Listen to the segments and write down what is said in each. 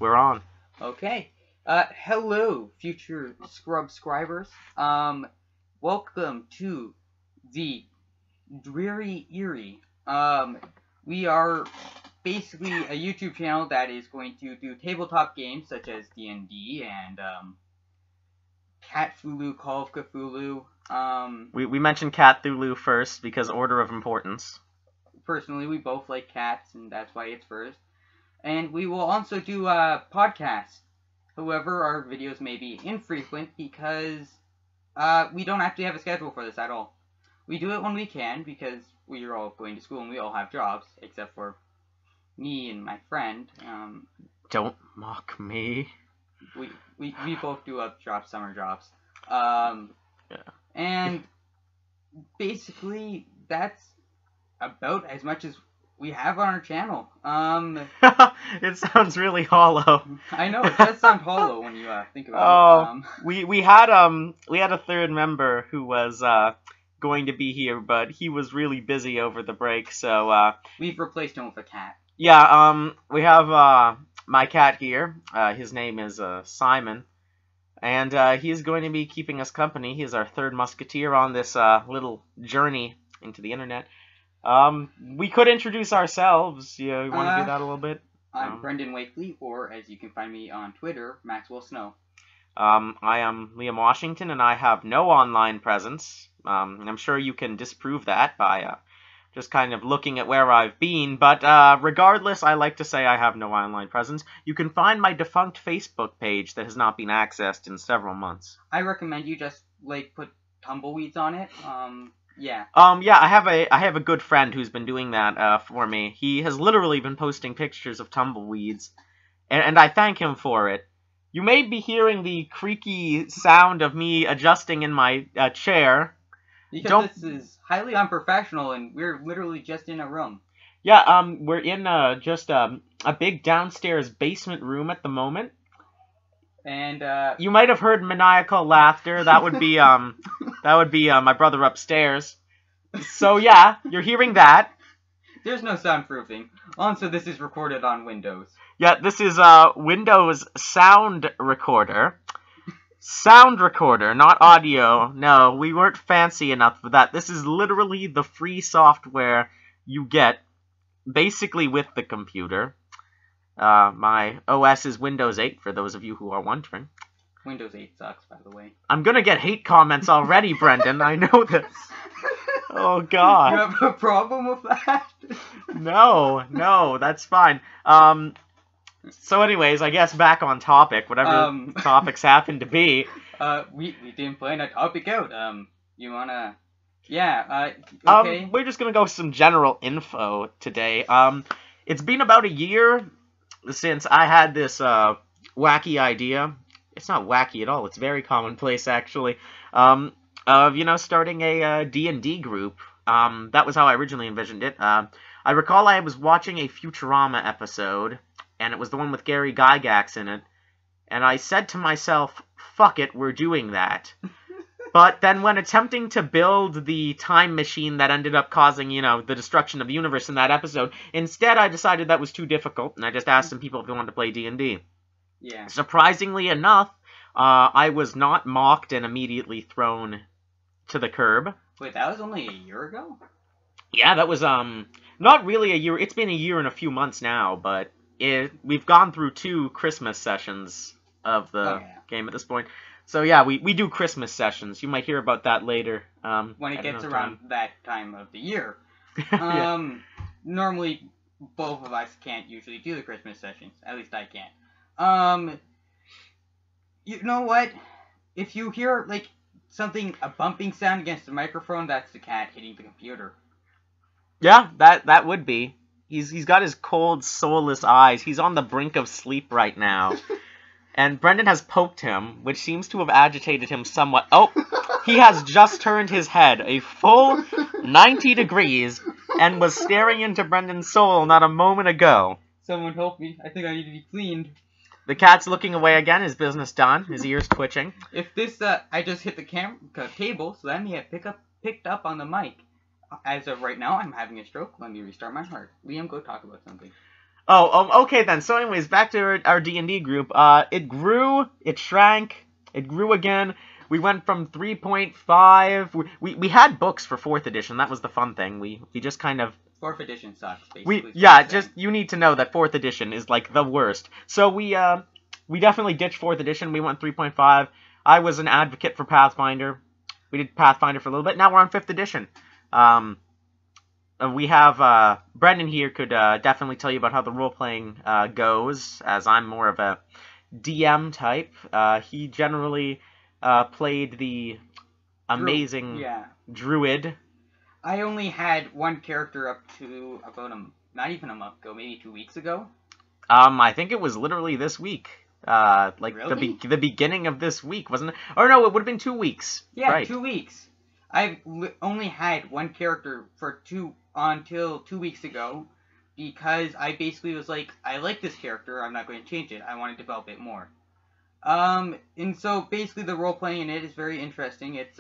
we're on. Okay. Hello, future subscribers. Welcome to the Dreary Eerie. We are basically a YouTube channel that is going to do tabletop games such as D&D and Cthulhu, Call of Cthulhu. We mentioned Cthulhu first because order of importance. Personally, we both like cats, and that's why it's first. And we will also do podcasts. However, our videos may be infrequent because we don't actually have a schedule for this at all. We do it when we can because we are all going to school and we all have jobs, except for me and my friend. Don't mock me. We both do summer jobs. Yeah. And basically, that's about as much as we have on our channel. It sounds really hollow. I know, it does sound hollow when you think about it. We had a third member who was going to be here, but he was really busy over the break, so we've replaced him with a cat. Yeah, we have my cat here. His name is Simon, and he is going to be keeping us company. He is our third musketeer on this little journey into the internet. We could introduce ourselves. You want to do that a little bit? I'm Brendan Wakely, or as you can find me on Twitter, Maxwell Snow. I am Liam Washington, and I have no online presence. I'm sure you can disprove that by just kind of looking at where I've been, but regardless, I like to say I have no online presence. You can find my defunct Facebook page that has not been accessed in several months. I recommend you just, put tumbleweeds on it. Yeah. Yeah, I have a good friend who's been doing that for me. He has literally been posting pictures of tumbleweeds, and I thank him for it. You may be hearing the creaky sound of me adjusting in my chair. Because this is highly unprofessional, and we're literally just in a room. Yeah, we're in just a big downstairs basement room at the moment. And you might have heard maniacal laughter. That would be my brother upstairs. So yeah, you're hearing that. There's no soundproofing. Also, this is recorded on Windows. Yeah, this is Windows Sound Recorder. Sound recorder, not audio. No, we weren't fancy enough for that. This is literally the free software you get basically with the computer. My OS is Windows 8, for those of you who are wondering. Windows 8 sucks, by the way. I'm gonna get hate comments already, Brendan. I know this. Oh, God. You have a problem with that? No, that's fine. So anyways, I guess back on topic, whatever topics happen to be. We didn't plan a topic out. You wanna... Yeah, okay. We're just gonna go with some general info today. It's been about a year since I had this wacky idea. It's not wacky at all. It's very commonplace, actually. Of, starting a D&D group. That was how I originally envisioned it. I recall I was watching a Futurama episode, and it was the one with Gary Gygax in it, and I said to myself, fuck it, we're doing that. But then when attempting to build the time machine that ended up causing, the destruction of the universe in that episode, instead I decided that was too difficult, and I just asked some people if they wanted to play D&D. Yeah. Surprisingly enough, I was not mocked and immediately thrown to the curb. Wait, that was only a year ago? Yeah, that was, not really a year. It's been a year and a few months now, but we've gone through 2 Christmas sessions of the game at this point. So yeah, we do Christmas sessions. You might hear about that later. When it gets around that time of the year. Yeah. Normally, both of us can't usually do the Christmas sessions. At least I can't. You know what? If you hear, a bumping sound against the microphone, that's the cat hitting the computer. Yeah, that would be. He's got his cold, soulless eyes. He's on the brink of sleep right now. And Brendan has poked him, which seems to have agitated him somewhat. Oh, he has just turned his head a full 90 degrees and was staring into Brendan's soul not a moment ago. Someone help me. I think I need to be cleaned. The cat's looking away again, his business done, his ears twitching. If this, I just hit the table, so that may have picked up on the mic. As of right now, I'm having a stroke. Let me restart my heart. Liam, go talk about something. Okay then. So anyways, back to our D&D group. It grew, it shrank, it grew again. We went from 3.5. We had books for 4th edition. That was the fun thing. We just kind of... 4th edition sucks, basically. You need to know that 4th edition is like the worst. So we definitely ditched 4th edition. We went 3.5. I was an advocate for Pathfinder. We did Pathfinder for a little bit. Now we're on 5th edition. We have Brendan here could definitely tell you about how the role-playing goes, as I'm more of a DM type. He generally played the amazing druid. I only had one character up to about not even a month ago, maybe 2 weeks ago. I think it was literally this week. Really? the beginning of this week, wasn't it? Or no, it would have been 2 weeks. Yeah, right. 2 weeks. I've only had one character until 2 weeks ago, because I basically was like, I like this character, I'm not going to change it, I want to develop it more. And so basically the role playing in it is very interesting. It's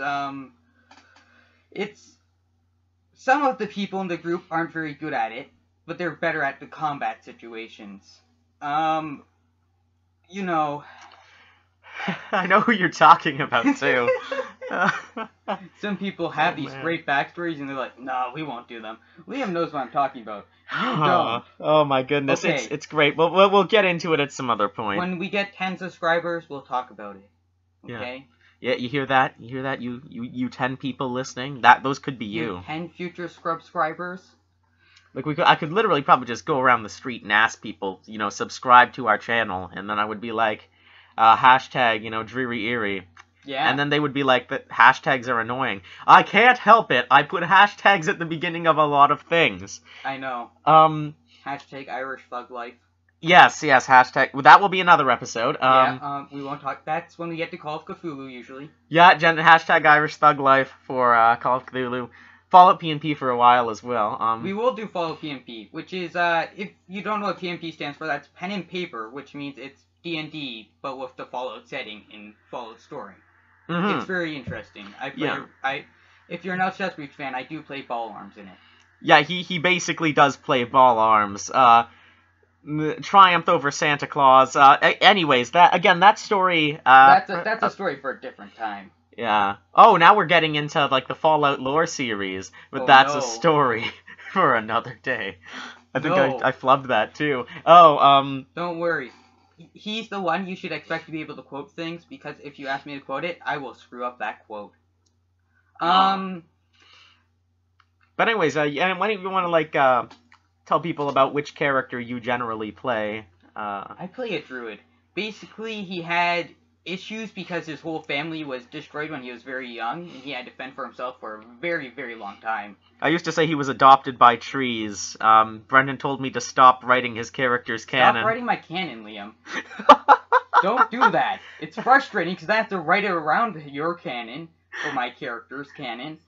some of the people in the group aren't very good at it, but they're better at the combat situations. You know. I know who you're talking about too. Some people have these great backstories, and they're like, "No, we won't do them." Liam knows what I'm talking about. You don't. Oh my goodness, okay. It's great. We'll get into it at some other point. When we get 10 subscribers, we'll talk about it. Okay. Yeah, you hear that? You hear that? You 10 people listening? Those could be you. 10 future subscribers. Like I could literally probably just go around the street and ask people, subscribe to our channel, and then I would be like, hashtag, Dreary Eerie. Yeah. And then they would be like, the hashtags are annoying. I can't help it. I put hashtags at the beginning of a lot of things. I know. Hashtag Irish Thug Life. Yes, hashtag. Well, that will be another episode. We won't talk. That's when we get to Call of Cthulhu, usually. Yeah, hashtag Irish Thug Life for Call of Cthulhu. Fallout PNP for a while as well. We will do Fallout PNP, which is, if you don't know what PNP stands for, that's pen and paper, which means it's D&D, but with the Fallout setting in Fallout story. Mm-hmm. It's very interesting. If you're an Outshot fan, I do play Ball Arms in it. Yeah, he basically does play Ball Arms. Triumph over Santa Claus. Anyways, that story. That's a story for a different time. Yeah. Oh, now we're getting into like the Fallout lore series, but that's a story for another day. I think I flubbed that too. Oh, Don't worry. He's the one you should expect to be able to quote things, because if you ask me to quote it, I will screw up that quote. But anyways, why don't you want to tell people about which character you generally play? I play a druid. Basically, he had issues because his whole family was destroyed when he was very young, and he had to fend for himself for a very, very long time. I used to say he was adopted by trees. Brendan told me to stop writing his character's canon. Stop writing my canon, Liam. Don't do that. It's frustrating because I have to write it around your canon, or my character's canon.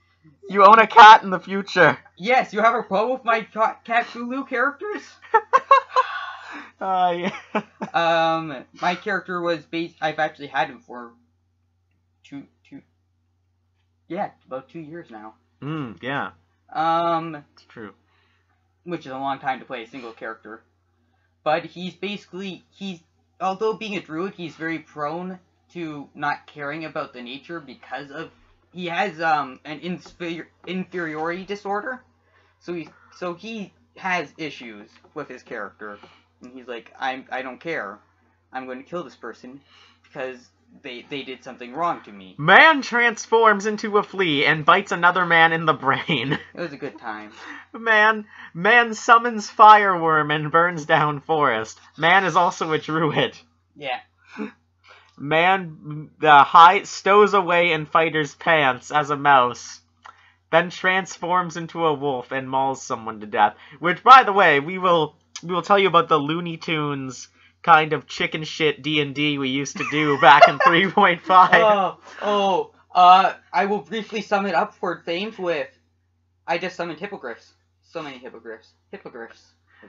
You own a cat in the future. Yes, you have a problem with my Cat Cthulhu characters? Yeah. My character was I've actually had him for about 2 years now. Yeah. It's true. Which is a long time to play a single character. But although being a druid, he's very prone to not caring about the nature because he has an inferiority disorder. So he has issues with his character. And he's like, I don't care. I'm going to kill this person because they did something wrong to me. Man transforms into a flea and bites another man in the brain. It was a good time. Man summons fireworm and burns down forest. Man is also a druid. Yeah. Man stows away in fighter's pants as a mouse. Then transforms into a wolf and mauls someone to death. Which, by the way, we will tell you about the Looney Tunes kind of chicken shit D&D we used to do back in 3.5. I will briefly sum it up for Thames with, I just summoned hippogriffs. So many hippogriffs.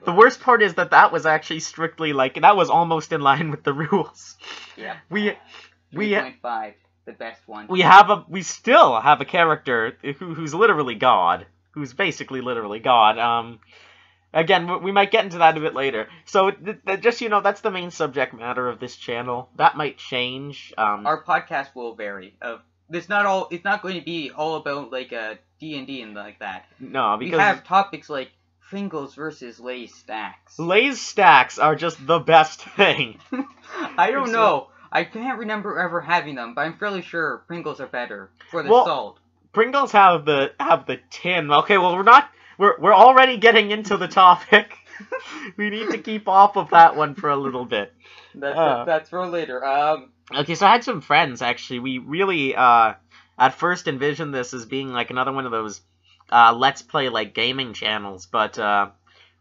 The worst part is that was actually strictly, that was almost in line with the rules. Yeah. 3.5, the best one. We still have a character who's literally God. Who's basically literally God. Again, we might get into that a bit later. So, just, that's the main subject matter of this channel. That might change. Our podcast will vary. It's not going to be all about, like, D&D and like that. No, because... We have topics like Pringles versus Lay's stacks. Lay's stacks are just the best thing. I don't know. I can't remember ever having them, but I'm fairly sure Pringles are better for the salt. Pringles have the tin. Okay, well, we're already getting into the topic. We need to keep off of that one for a little bit. That's for later. Okay, so I had some friends, actually. We really, at first envisioned this as being like another one of those Let's Play, like, gaming channels, but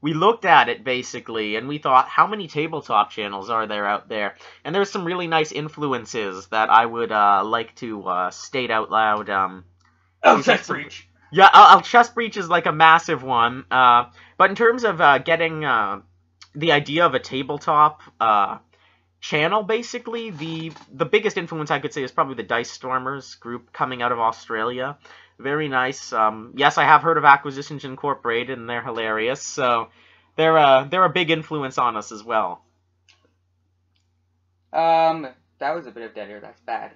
we looked at it, basically, and we thought, how many tabletop channels are there out there? And there's some really nice influences that I would like to state out loud. Chest Breach! Yeah, Chest Breach is like a massive one, but in terms of getting the idea of a tabletop channel, basically, the biggest influence I could say is probably the Dice Stormers group coming out of Australia. Very nice. Yes, I have heard of Acquisitions Incorporated, and they're hilarious, so they're a big influence on us as well. That was a bit of dead air, that's bad.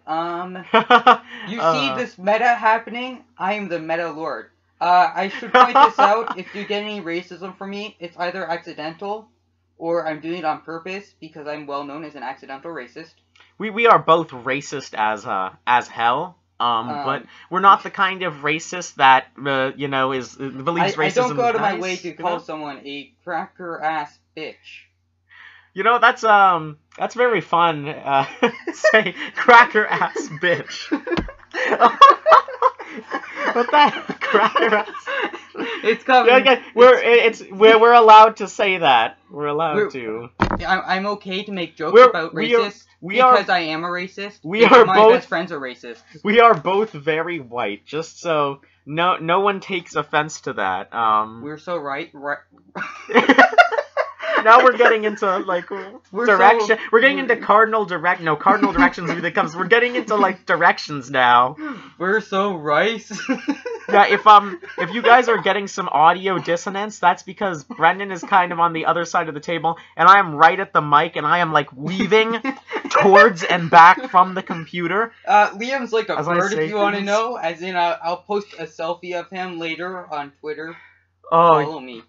You see this meta happening? I am the meta lord. I should point this out, if you get any racism from me, it's either accidental, or I'm doing it on purpose, because I'm well known as an accidental racist. We are both racist as hell. But we're not the kind of racist that, believes racism is I don't go out of my nice, way to call someone a cracker-ass bitch. That's very fun, say, cracker-ass bitch. What the cracker-ass? It's coming. Yeah, we're allowed to say that. We're allowed to. I'm okay to make jokes about racists because I am a racist. My best friends are racist. We are both very white, just so no one takes offense to that. We're so right. Now we're getting into direction. We're getting into cardinal directions becomes. We're getting into like directions now. We're so rice. Yeah, if you guys are getting some audio dissonance, that's because Brendan is kind of on the other side of the table, and I am right at the mic, and I am like weaving towards and back from the computer. Liam's like a bird, if you want to know. As in, I'll post a selfie of him later on Twitter. Oh, follow me.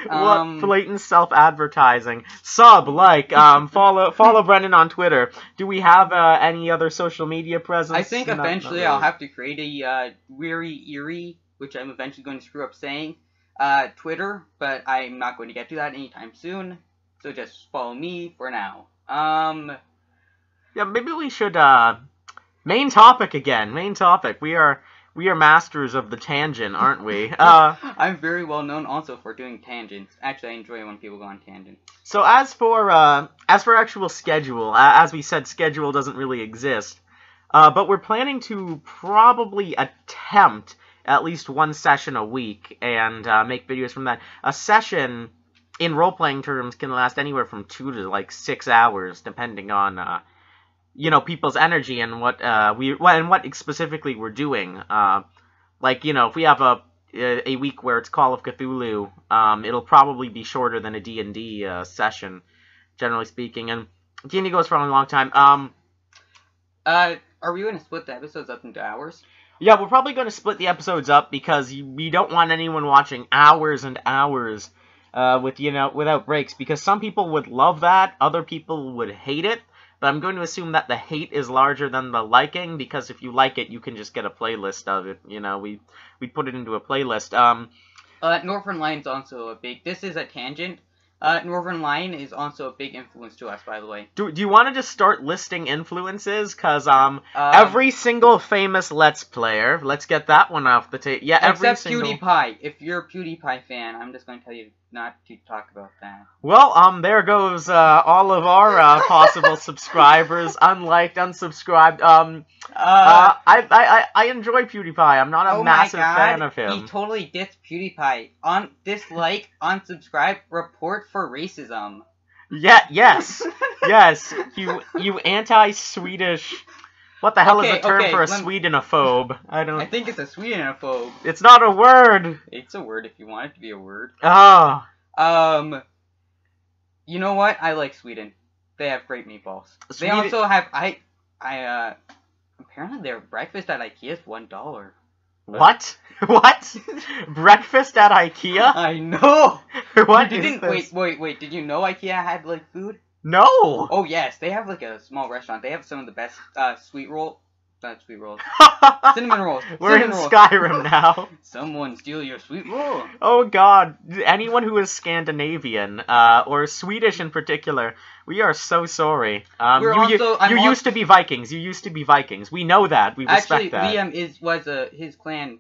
What blatant self-advertising. Follow Brendan on Twitter. Do we have any other social media presence? I think eventually I'll have to create a Drearypod, which I'm eventually going to screw up saying, Twitter, but I'm not going to get to that anytime soon. So just follow me for now. Yeah, maybe we should, main topic again. Main topic. We are masters of the tangent, aren't we? I'm very well known also for doing tangents. Actually, I enjoy when people go on tangents. So as for actual schedule, as we said, schedule doesn't really exist. But we're planning to probably attempt at least one session a week and make videos from that. A session in role-playing terms can last anywhere from 2 to like 6 hours, depending on people's energy and what specifically we're doing. If we have a week where it's Call of Cthulhu, it'll probably be shorter than a D&D session, generally speaking. And D&D goes for a long time. Are we going to split the episodes up into hours? Yeah, we're probably going to split the episodes up because we don't want anyone watching hours and hours without breaks, because some people would love that, other people would hate it. But I'm going to assume that the hate is larger than the liking, because if you like it, you can just get a playlist of it. We put it into a playlist. Northern Line's also a big... This is a tangent. Northern Line is also a big influence to us, by the way. Do you want to just start listing influences? Because every single famous Let's Player, let's get that one off the table. Yeah, except PewDiePie. If you're a PewDiePie fan, I'm just going to tell you not to talk about that. Well, there goes all of our possible subscribers, unliked, unsubscribed. I enjoy PewDiePie. I'm not a massive fan of him. He totally dissed PewDiePie. Dislike, unsubscribe, report for racism. Yeah, yes. Yes. You anti-Swedish What the hell is Okay, a term okay, for a lem- Swedenophobe? I don't... I think it's a Swedenophobe. It's not a word! It's a word if you want it to be a word. Ah. You know what? I like Sweden. They have great meatballs. They Sweden- also have apparently their breakfast at IKEA is $1. What? What? Breakfast at IKEA? I know. What You is didn't this? wait. Did you know IKEA had like food? No! Oh yes, they have like a small restaurant. They have some of the best cinnamon rolls. We're in Cinnamon rolls. Skyrim now. Someone steal your sweet roll. Oh god, anyone who is Scandinavian, or Swedish in particular, we are so sorry. You used to be Vikings. You used to be Vikings. We know that. We respect Actually, that. Liam was his clan.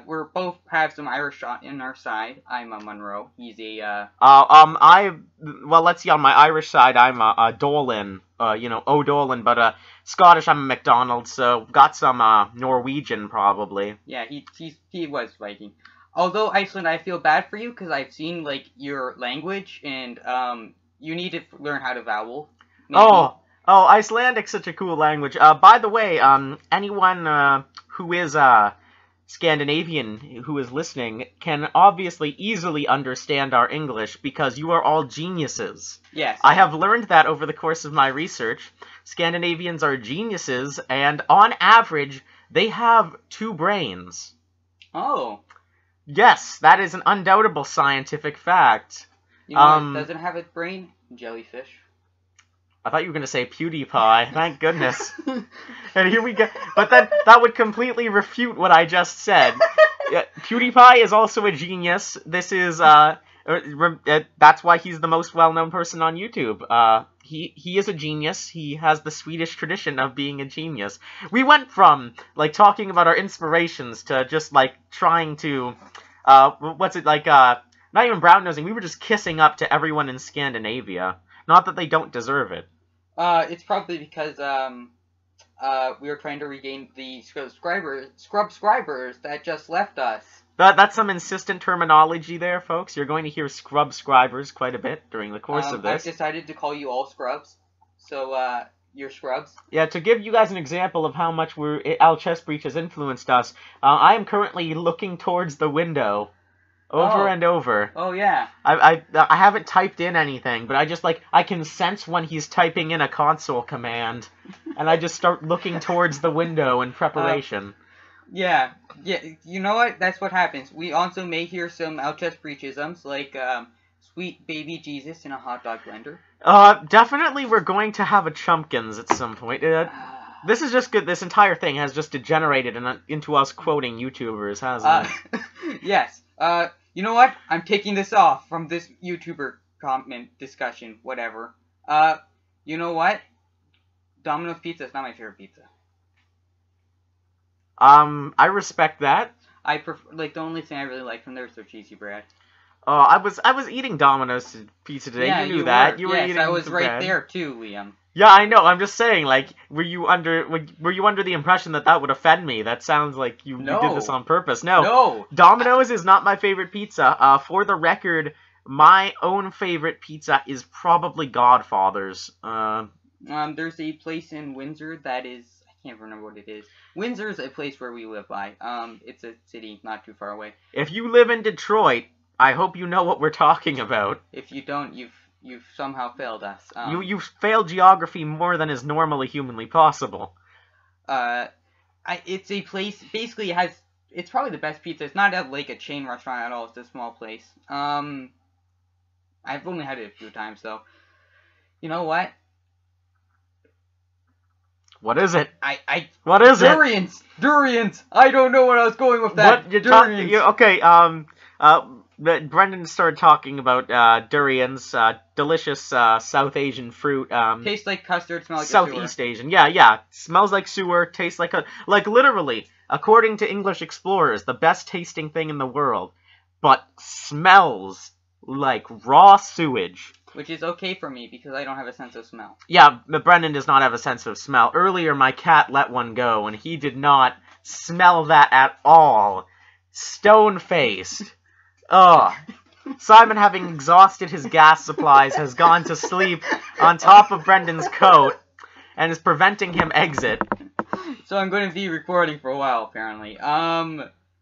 We're both have some Irish shot in our side. I'm a Monroe. He's a Well, let's see. On my Irish side, I'm a Dolan. O'Dolan, but Scottish, I'm a McDonald. So got some Norwegian probably. Yeah, he was Viking. Although Iceland, I feel bad for you because I've seen like your language and you need to learn how to vowel. Maybe. Oh, Icelandic's such a cool language. By the way, anyone who is Scandinavian who is listening can obviously easily understand our English because you are all geniuses. Yes. I have learned that over the course of my research. Scandinavians are geniuses, and on average, they have 2 brains. Oh. Yes, that is an undoubtable scientific fact. You know what doesn't have a brain? Jellyfish. I thought you were going to say PewDiePie. Thank goodness. And here we go. But then that would completely refute what I just said. PewDiePie is also a genius. This is, that's why he's the most well-known person on YouTube. He is a genius. He has the Swedish tradition of being a genius. We went from, like, talking about our inspirations to just, like, trying to, not even brown-nosing. We were just kissing up to everyone in Scandinavia. Not that they don't deserve it. It's probably because we were trying to regain the scrubscribers that just left us. That's some insistent terminology there, folks. You're going to hear scrubscribers quite a bit during the course of this. I've decided to call you all scrubs. So, you're scrubs. Yeah, to give you guys an example of how much Al Chess Breach has influenced us, I am currently looking towards the window. Over and over. Oh, yeah. I haven't typed in anything, but I can sense when he's typing in a console command, and I just start looking towards the window in preparation. Yeah, you know what? That's what happens. We also may hear some Alchess Breachisms, like, sweet baby Jesus in a hot dog blender. Definitely we're going to have a Chumpkins at some point. This is just good. This entire thing has just degenerated into us quoting YouTubers, hasn't it? Yes. You know what? I'm taking this off from this YouTuber comment discussion, whatever. You know what? Domino's pizza is not my favorite pizza. I respect that. I prefer, the only thing I really like from there is their cheesy bread. Oh, I was eating Domino's pizza today. Yeah, you knew that. You were yes, eating I was the right bread. there too, Liam. Yeah, I know. I'm just saying, were you under the impression that would offend me? That sounds like you did this on purpose. No. Domino's is not my favorite pizza. For the record, my own favorite pizza is probably Godfather's. There's a place in Windsor that is, I can't remember what it is. Windsor's a place where we live by. It's a city not too far away. If you live in Detroit, I hope you know what we're talking about. If you don't, you've somehow failed us. You've failed geography more than is normally humanly possible. It's a place, basically it's probably the best pizza. It's not a chain restaurant at all, it's a small place. I've only had it a few times, though. You know what? What is it? What is it? Durians! I don't know where I was going with that. What? Okay, Brendan started talking about durians, delicious South Asian fruit. Tastes like custard, smells like Southeast sewer. Asian, yeah. Smells like sewer, tastes like literally, according to English explorers, the best tasting thing in the world, but smells like raw sewage. Which is okay for me, because I don't have a sense of smell. Yeah, but Brendan does not have a sense of smell. Earlier, my cat let one go, and he did not smell that at all. Stone-faced. Ugh. Simon, having exhausted his gas supplies, has gone to sleep on top of Brendan's coat and is preventing him exit. So I'm going to be recording for a while, apparently.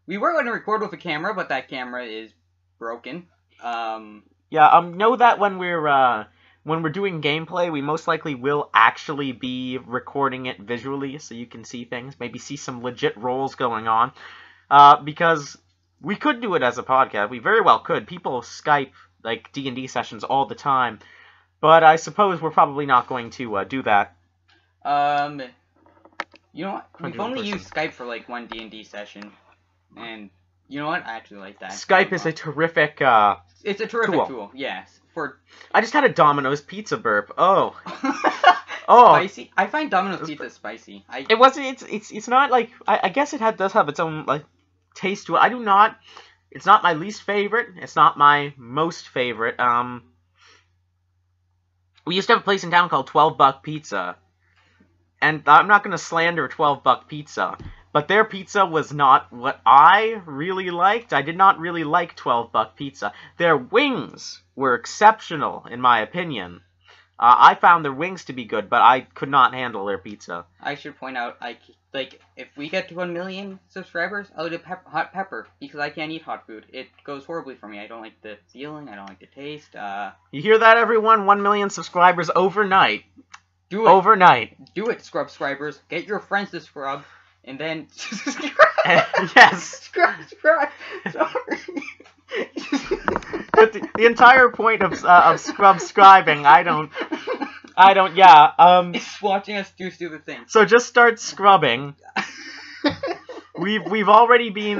We were going to record with a camera, but that camera is broken. Know that when we're doing gameplay, we most likely will actually be recording it visually, so you can see things, maybe see some legit rolls going on. Because we could do it as a podcast. We very well could. People Skype, like, D&D sessions all the time. But I suppose we're probably not going to do that. You know what? We've only used Skype for, like, one D&D session. And, you know what? I actually like that. Skype is a terrific, It's a terrific tool, yes. I just had a Domino's pizza burp. Oh. Oh. Spicy? I find Domino's pizza spicy. It wasn't, it's not, like, I guess it does have its own, like, taste to it. It's not my least favorite. It's not my most favorite. We used to have a place in town called 12 Buck Pizza. And I'm not going to slander 12 Buck Pizza, but their pizza was not what I really liked. I did not really like 12 Buck Pizza. Their wings were exceptional, in my opinion. I found their wings to be good, but I could not handle their pizza. I should point out, if we get to 1 million subscribers, I'll do hot pepper, because I can't eat hot food. It goes horribly for me. I don't like the feeling, I don't like the taste. You hear that, everyone? 1 million subscribers overnight. Do it. Overnight. Do it, subscribers. Get your friends to scrub, and then subscribe. Yes. Subscribe. Sorry. But the entire point of subscribing, I don't, It's watching us do stupid things. So just start scrubbing. We've already been,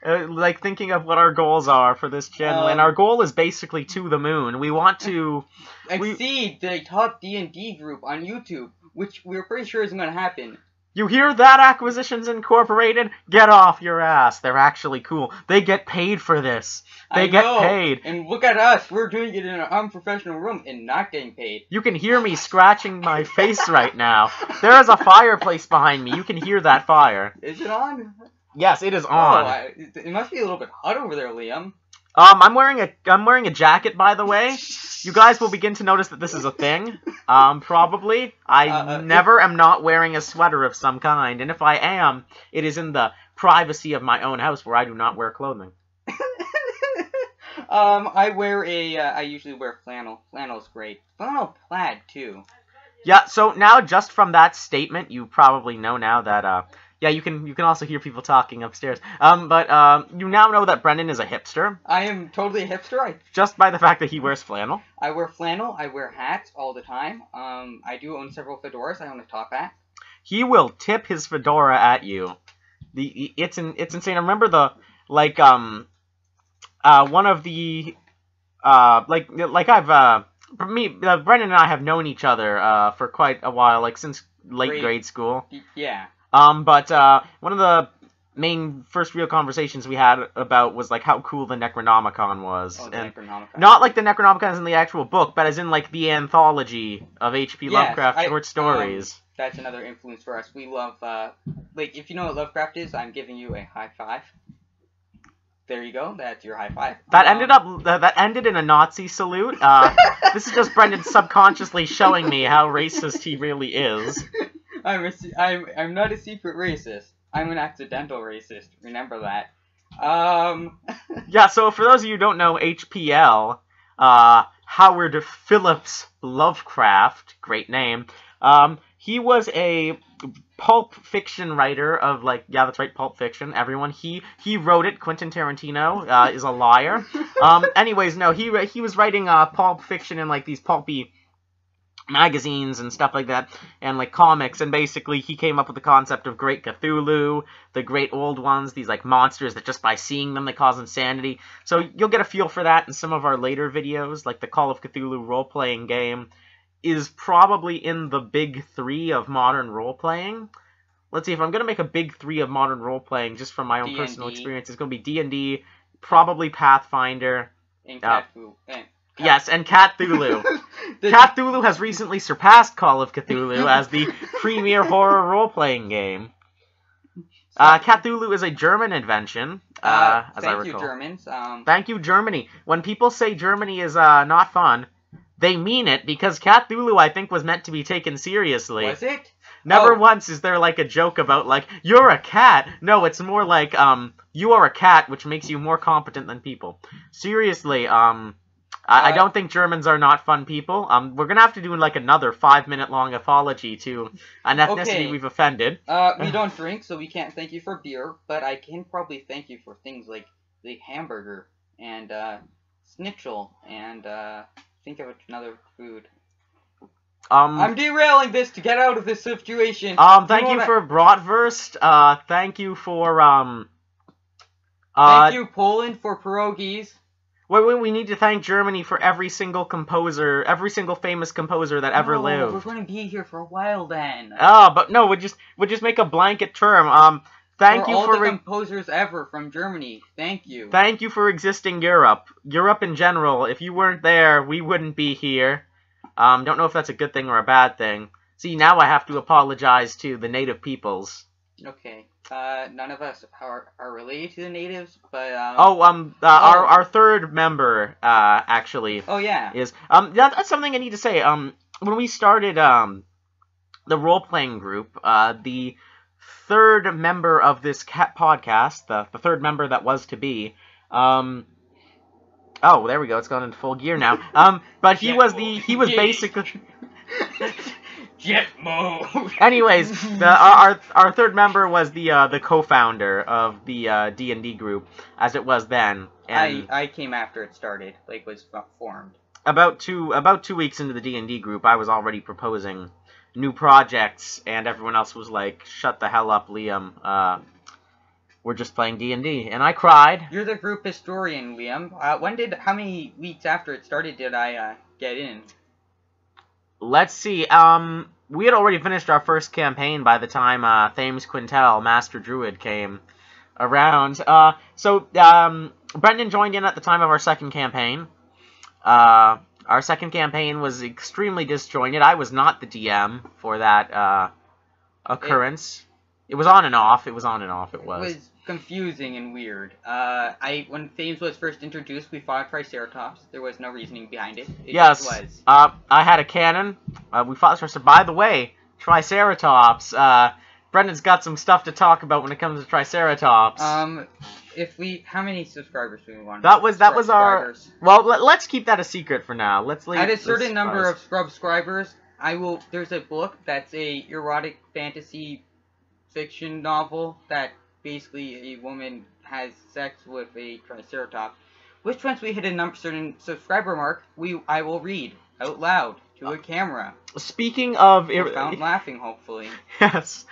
like, thinking of what our goals are for this channel, and our goal is basically to the moon. We want to exceed the top D&D group on YouTube, which we're pretty sure isn't going to happen. You hear that, Acquisitions Incorporated? Get off your ass. They're actually cool. They get paid for this. They get paid. And look at us. We're doing it in an unprofessional room and not getting paid. You can hear me scratching my face right now. There is a fireplace behind me. You can hear that fire. Is it on? Yes, it is on. Oh, it must be a little bit hot over there, Liam. I'm wearing a jacket, by the way. You guys will begin to notice that this is a thing. Probably. I never am not wearing a sweater of some kind, and if I am, it is in the privacy of my own house where I do not wear clothing. I usually wear flannel. Flannel's great. Flannel plaid, too. Yeah, so now, just from that statement, you probably know now that, yeah, you can also hear people talking upstairs. But you now know that Brendan is a hipster. I am totally a hipster. Just by the fact that he wears flannel. I wear flannel. I wear hats all the time. I do own several fedoras. I own a top hat. He will tip his fedora at you. It's insane. I remember one of the Brendan and I have known each other for quite a while, like since late grade school. Yeah. But one of the main first real conversations we had about was like how cool the Necronomicon was. Oh, the Necronomicon. Not like the Necronomicon is in the actual book, but as in like the anthology of H.P. Lovecraft short stories. That's another influence for us. We love, if you know what Lovecraft is, I'm giving you a high five. There you go. That's your high five. That ended in a Nazi salute. This is just Brendan subconsciously showing me how racist he really is. I'm not a secret racist. I'm an accidental racist. Remember that. Yeah. So for those of you who don't know, HPL, Howard Phillips Lovecraft, great name. He was a pulp fiction writer of, like, yeah, that's right, pulp fiction, everyone. He wrote it. Quentin Tarantino is a liar. Anyways, no, he was writing pulp fiction in, like, these pulpy magazines and stuff like that, and, like, comics, and basically he came up with the concept of Great Cthulhu, the Great Old Ones, these, like, monsters that just by seeing them they cause insanity. So you'll get a feel for that in some of our later videos, like the Call of Cthulhu role-playing game is probably in the big 3 of modern role-playing. Let's see, if I'm going to make a big 3 of modern role-playing, just from my own personal experience, it's going to be D&D, probably Pathfinder. And Cthulhu. Yes, and Cthulhu. Cthulhu has recently surpassed Call of Cthulhu as the premier horror role-playing game. Cthulhu is a German invention, as I recall. Thank you, Germans. Thank you, Germany. When people say Germany is not fun, they mean it, because Cthulhu, I think, was meant to be taken seriously. Was it? Never Oh. once is there like a joke about like you're a cat. No, it's more like you are a cat, which makes you more competent than people. Seriously, I don't think Germans are not fun people. We're gonna have to do like another 5-minute long apology to an ethnicity Okay. we've offended. We don't drink, so we can't thank you for beer, but I can probably thank you for things like the hamburger and schnitzel and think of another food. I'm derailing this to get out of this situation. Thank you for bratwurst. Thank you for Thank you, Poland, for pierogies. Wait, we need to thank Germany for every single composer, every single famous composer that ever lived. We're going to be here for a while then. But no, we'll just make a blanket term. Thank you for all the composers ever from Germany. Thank you. Thank you for existing Europe. Europe in general. If you weren't there, we wouldn't be here. Don't know if that's a good thing or a bad thing. See, now I have to apologize to the native peoples. Okay. None of us are related to the natives, but our third member actually. Oh yeah. Is that's something I need to say. When we started the role playing group, the third member of this podcast, the third member that was to be, oh, there we go. It's gone into full gear now. But he was basically. Jet mode. Anyways, our third member was the co-founder of the D&D group, as it was then. And I came after it started, like was formed. About 2 weeks into the D&D group, I was already proposing new projects, and everyone else was like, "Shut the hell up, Liam. We're just playing D&D," and I cried. You're the group historian, Liam. How many weeks after it started did I get in? Let's see. We had already finished our first campaign by the time Thames Quintel, Master Druid, came around. So Brendan joined in at the time of our second campaign. Our second campaign was extremely disjointed. I was not the DM for that occurrence. It was on and off. It was. It was confusing and weird. When Thames was first introduced, we fought Triceratops. There was no reasoning behind it. It yes. Just was. I had a cannon. We fought Triceratops. By the way, Triceratops. Brendan's got some stuff to talk about when it comes to Triceratops. How many subscribers do we want? That was our. Well, let's keep that a secret for now. Let's leave. At a certain number of subscribers, There's a book that's a erotic fantasy fiction novel that basically a woman has sex with a Triceratops, which once we hit a certain subscriber mark, I will read out loud to a camera. Speaking of... Without laughing, hopefully. Yes.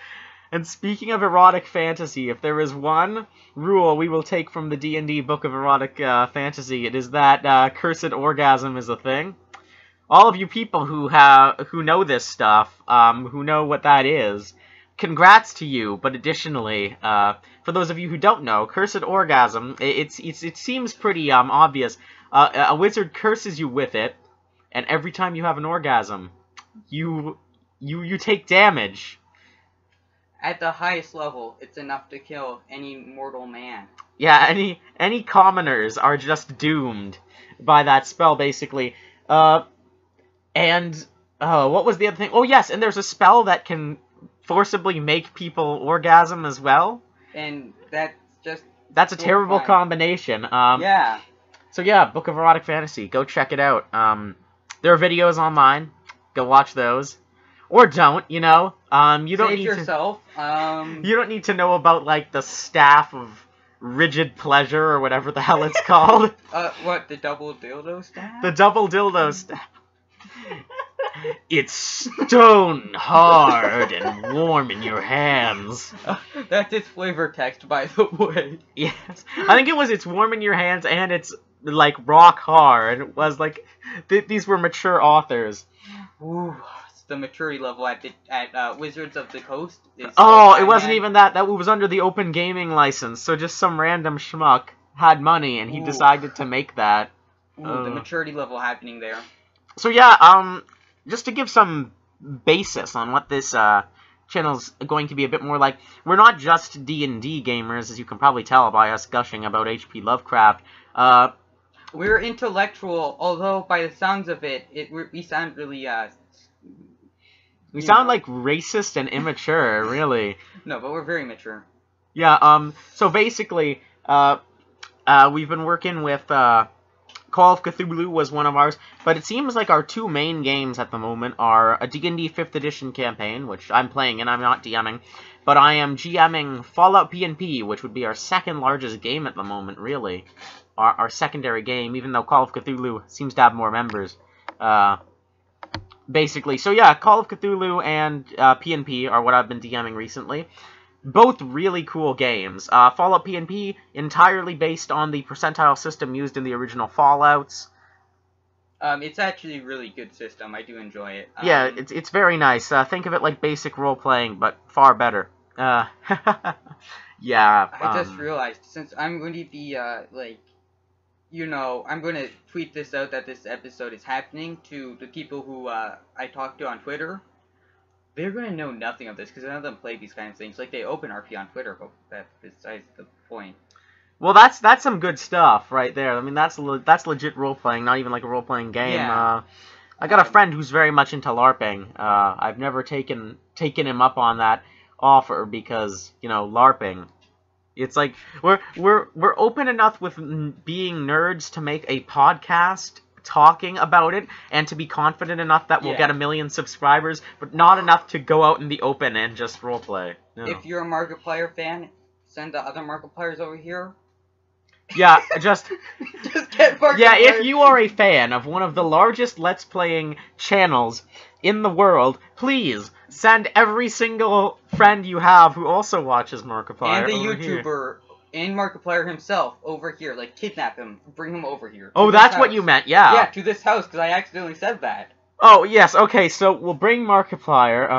And speaking of erotic fantasy, if there is one rule we will take from the D&D Book of Erotic Fantasy, it is that cursed orgasm is a thing. All of you people who know this stuff, who know what that is, congrats to you. But additionally, for those of you who don't know, cursed orgasm, it seems pretty obvious. A wizard curses you with it, and every time you have an orgasm, you take damage. At the highest level, it's enough to kill any mortal man. Yeah, any commoners are just doomed by that spell, basically. What was the other thing? Oh, yes, and there's a spell that can forcibly make people orgasm as well. And that's a terrible combination. Yeah. So yeah, Book of Erotic Fantasy. Go check it out. There are videos online. Go watch those. Or don't, you know. You don't Save need yourself. You don't need to know about, like, the staff of rigid pleasure or whatever the hell it's called. What, the double dildo staff? The double dildo staff. It's stone hard and warm in your hands. That's its flavor text, by the way. Yes. I think it's warm in your hands and it's, like, rock hard. It was, like, these were mature authors. Ooh. The maturity level at Wizards of the Coast is... it wasn't even that. That was under the open gaming license, so just some random schmuck had money, and he decided to make that. The maturity level happening there. So yeah, just to give some basis on what this channel's going to be a bit more like, we're not just D&D gamers, as you can probably tell by us gushing about H.P. Lovecraft. We're intellectual, although by the sounds of it we sound really We sound like racist and immature, really. No, but we're very mature. Yeah, so basically, we've been working with, Call of Cthulhu was one of ours, but it seems like our two main games at the moment are a D&D 5th edition campaign, which I'm playing and I'm not DMing, but I am GMing Fallout PNP, which would be our second largest game at the moment, really. Our secondary game, even though Call of Cthulhu seems to have more members. Basically, so yeah, Call of Cthulhu and PNP are what I've been DMing recently. Both really cool games. Fallout PNP, entirely based on the percentile system used in the original Fallouts. It's actually a really good system. I do enjoy it. Yeah, it's very nice. Think of it like basic role-playing, but far better. Yeah. I just realized, since I'm going to be, I'm going to tweet this out that this episode is happening to the people who I talk to on Twitter. They're going to know nothing of this, because none of them play these kind of things. Like, they open RP on Twitter, but that's besides the point. Well, that's some good stuff right there. I mean, that's legit role-playing, not even like a role-playing game. Yeah. I got a friend who's very much into LARPing. I've never taken him up on that offer because, LARPing. It's like, we're open enough with being nerds to make a podcast talking about it, and to be confident enough that we'll get 1 million subscribers, but not enough to go out in the open and just roleplay. No. If you're a Markiplier fan, send the other Markipliers over here. Yeah, just get Markiplier. Yeah, if you are a fan of one of the largest Let's Playing channels in the world, please send every single friend you have who also watches Markiplier and the over YouTuber here. And Markiplier himself over here, like, kidnap him, bring him over here. Oh, that's what you meant, yeah. Yeah, to this house, because I accidentally said that. Oh, yes, okay, so we'll bring Markiplier.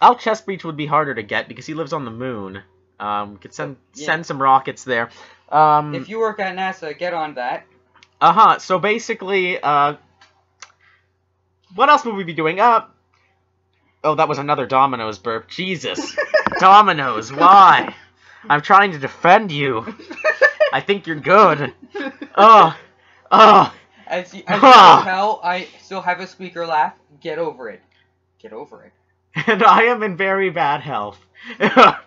Al Chestbreach would be harder to get, because he lives on the moon. We could send some rockets there. If you work at NASA, get on that. So basically, what else would we be doing? Oh, that was another Domino's burp. Jesus. Domino's, why? I'm trying to defend you. I think you're good. As you can tell, I still have a squeaker laugh. Get over it. Get over it. And I am in very bad health. I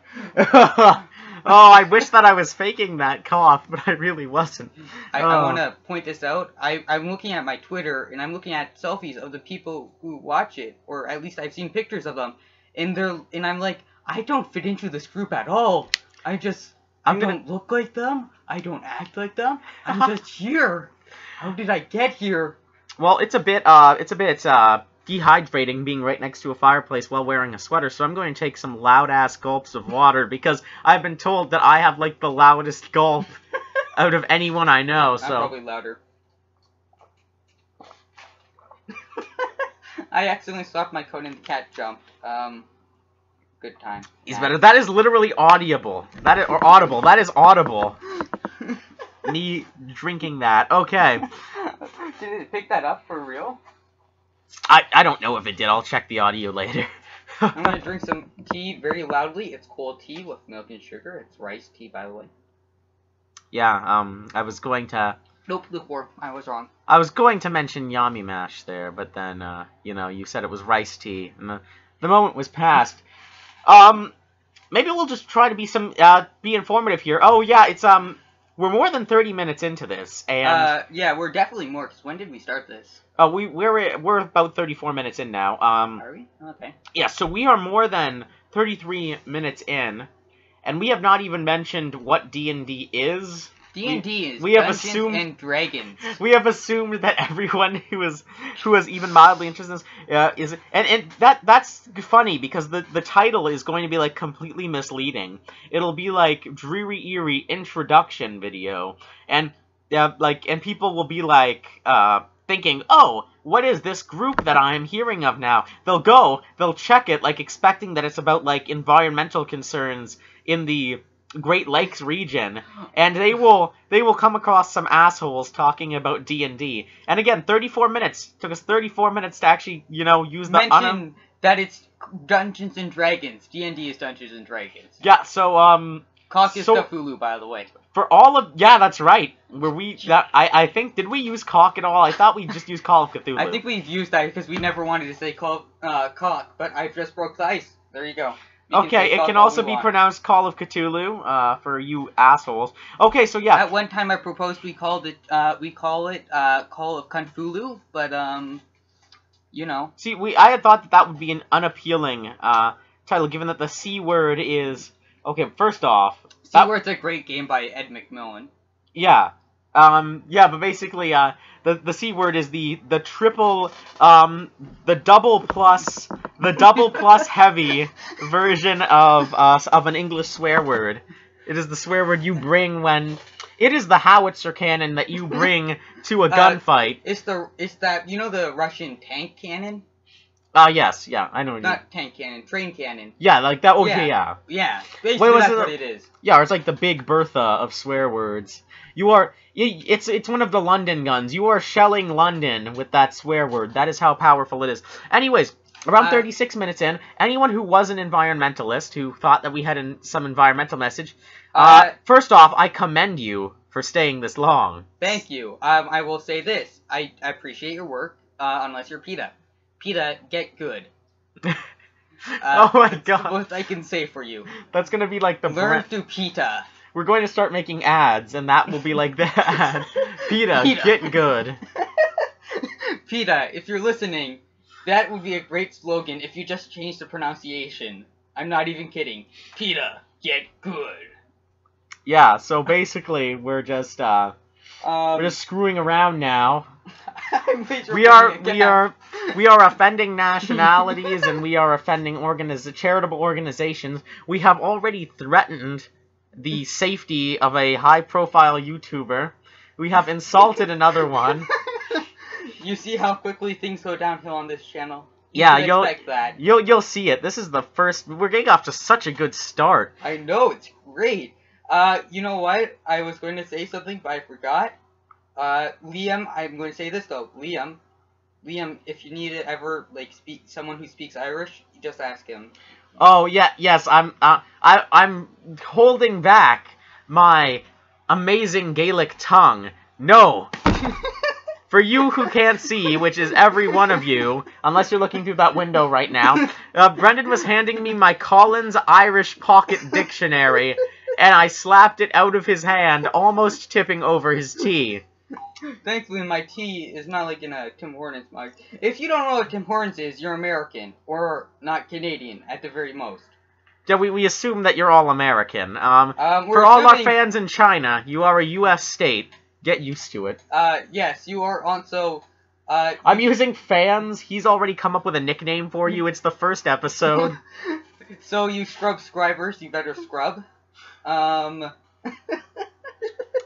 wish that I was faking that cough, but I really wasn't. I want to point this out. I'm looking at my Twitter, and I'm looking at selfies of the people who watch it, or at least I've seen pictures of them, and I'm like, I don't fit into this group at all. I don't look like them. I don't act like them. I'm just here. How did I get here? Well, it's a bit dehydrating being right next to a fireplace while wearing a sweater, so I'm going to take some loud-ass gulps of water, because I've been told that I have, like, the loudest gulp out of anyone I know, so... I'm probably louder. I accidentally stopped my code and the cat jumped. Good time. He's better. That is literally audible. Audible. That is audible. Me drinking that. Okay. Did it pick that up for real? I don't know if it did. I'll check the audio later. I'm gonna drink some tea very loudly. It's cold tea with milk and sugar. It's rice tea, by the way. Yeah, I was going to... Nope, lukewarm. I was wrong. I was going to mention Yami Mash there, but then, you said it was rice tea, and the moment was past. Maybe we'll just try to be informative here. Oh, yeah, it's, we're more than 30 minutes into this, and... yeah, we're definitely more, because when did we start this? We're about 34 minutes in now. Are we? Okay. Yeah, so we are more than 33 minutes in, and we have not even mentioned what D&D is. D&D is Dungeons and Dragons. We have assumed that everyone who is even mildly interested in this is, and that's funny because the title is going to be like completely misleading. It'll be like Dreary Eerie introduction video, and and people will be like thinking, oh, what is this group that I'm hearing of now? They'll check it, like expecting that it's about like environmental concerns in the Great Lakes region, and they will come across some assholes talking about D&D. And again, 34 minutes. Took us 34 minutes to actually, use the... Mention that it's Dungeons and Dragons. D&D is Dungeons and Dragons. Yeah, so, Cock is Cthulhu, by the way. For all of... Yeah, that's right. I think... Did we use cock at all? I thought we just used Call of Cthulhu. I think we've used that because we never wanted to say cock, but I just broke the ice. There you go. Okay, it can also be pronounced Call of Cthulhu, for you assholes. Okay, so yeah. At one time I proposed we call it Call of Cthulhu, but, you know. See, I had thought that would be an unappealing, title, given that the C word is... Okay, first off... C word's a great game by Ed McMillan. Yeah. Yeah, but basically, the C word is the triple, the double plus heavy version of an English swear word. It is the swear word you bring when... It is the howitzer cannon that you bring to a gunfight. It's that, you know the Russian tank cannon? Yes, yeah, I know what you mean. Not tank cannon, train cannon. Yeah, like that, okay, yeah. Yeah, basically that's what it is. Yeah, it's like the Big Bertha of swear words. It's one of the London guns. You are shelling London with that swear word. That is how powerful it is. Anyways, around 36 minutes in, anyone who was an environmentalist, who thought that we had some environmental message, first off, I commend you for staying this long. Thank you. I will say this. I appreciate your work, unless you're PETA. PETA, get good. Oh my god. That's what I can say for you. That's gonna be like the... Learn through PETA. We're going to start making ads, and that will be like the ad. PETA, get good. PETA, if you're listening, that would be a great slogan if you just change the pronunciation. I'm not even kidding. PETA, get good. Yeah, so basically, we're just screwing around now. We are offending nationalities, and we are offending charitable organizations. We have already threatened the safety of a high-profile YouTuber. We have insulted another one. You see how quickly things go downhill on this channel? You'll see it. This is the first... We're getting off to such a good start. I know, it's great. You know what? I was going to say something, but I forgot. Liam, I'm going to say this though. Liam, if you need to ever, like, someone who speaks Irish, you just ask him. Oh, yeah, yes, I'm holding back my amazing Gaelic tongue. No! For you who can't see, which is every one of you, unless you're looking through that window right now, Brendan was handing me my Collins Irish Pocket Dictionary, and I slapped it out of his hand, almost tipping over his tea. Thankfully, my tea is not like in a Tim Hortons mug. If you don't know what Tim Hortons is, you're American. Or not Canadian, at the very most. Yeah, we assume that you're all American. For all our fans in China, you are a U.S. state. Get used to it. Yes, you are also... I'm using fans. He's already come up with a nickname for you. It's the first episode. So, you scrub-scribers, you better scrub.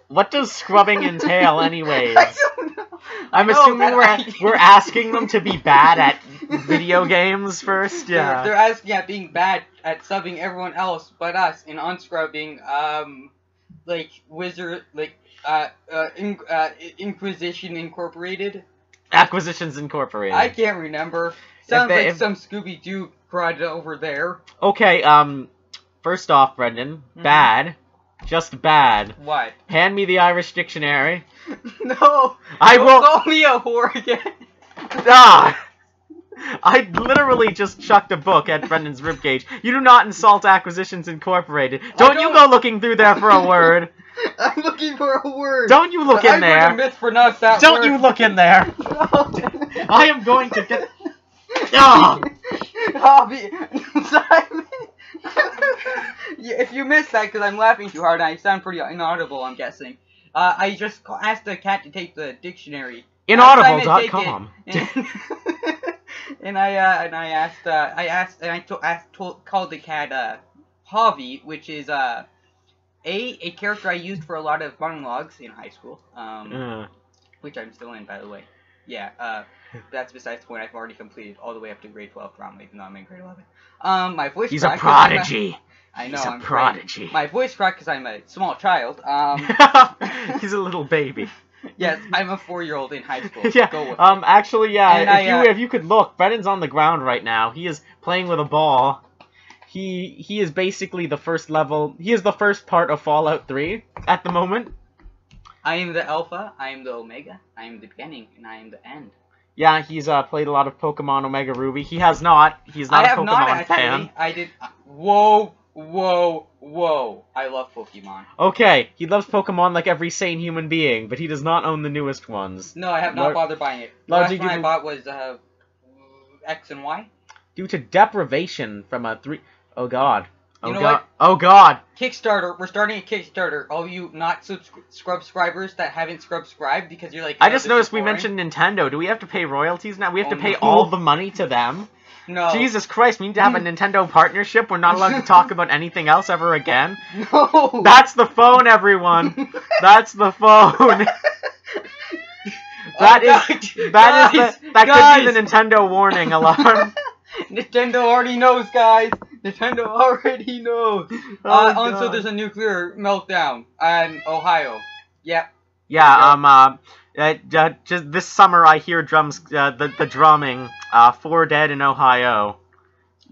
What does scrubbing entail, anyways? I don't know. I'm assuming we're asking them to be bad at video games first. Yeah, they're asking at being bad at subbing everyone else but us in unscrubbing. Like Wizard, like Inquisition Incorporated. Acquisitions Incorporated. I can't remember. Sounds like some Scooby-Doo crud over there. Okay. First off, Brendan, bad. Just bad. What? Hand me the Irish dictionary. No! I will... call me a whore again. Ah! I literally just chucked a book at Brendan's ribcage. You do not insult Acquisitions Incorporated. Don't you go looking through there for a word. I'm looking for a word. Don't you look in there. I mispronounce that Don't word. You look in there. I am going to get... Ah! Hobby. Simon. Yeah, if you missed that because I'm laughing too hard, I sound pretty inaudible, I'm guessing. I just asked the cat to take the dictionary. Inaudible.com. And I called the cat Javi, which is a character I used for a lot of monologues in high school. Which I'm still in, by the way. Yeah, that's besides the point. I've already completed all the way up to grade 12 drama, even though I'm in grade 11. My voice He's a prodigy. I know, He's a I'm prodigy. Great. My voice cracked because I'm a small child. He's a little baby. Yes, I'm a 4-year-old in high school. Yeah. Go with it. Actually, yeah. And if you could look, Brendan's on the ground right now. He is playing with a ball. He is basically the first level. He is the first part of Fallout 3 at the moment. I am the Alpha, I am the Omega, I am the beginning, and I am the end. Yeah, he's played a lot of Pokemon Omega Ruby. He has not. He's not a Pokemon not actually. fan. I did. Whoa. I love Pokemon. Okay, he loves Pokemon like every sane human being, but he does not own the newest ones. No, I have not bothered buying it. The last one I bought was X and Y. Due to deprivation from a 3... Oh god. Oh you know god. What? Oh god. Kickstarter. We're starting a Kickstarter. All you not subscribers that haven't subscribed because you're like... I just noticed we mentioned Nintendo. Do we have to pay royalties now? We have to pay all the money to them? No. Jesus Christ, we need to have a Nintendo partnership. We're not allowed to talk about anything else ever again. No. That's the phone, everyone. That's the phone. That could be the Nintendo warning alarm. Nintendo already knows, guys. Nintendo already knows. Also, there's a nuclear meltdown in Ohio. Yep. Yeah. Just this summer, I hear drums. The drumming. 4 dead in Ohio.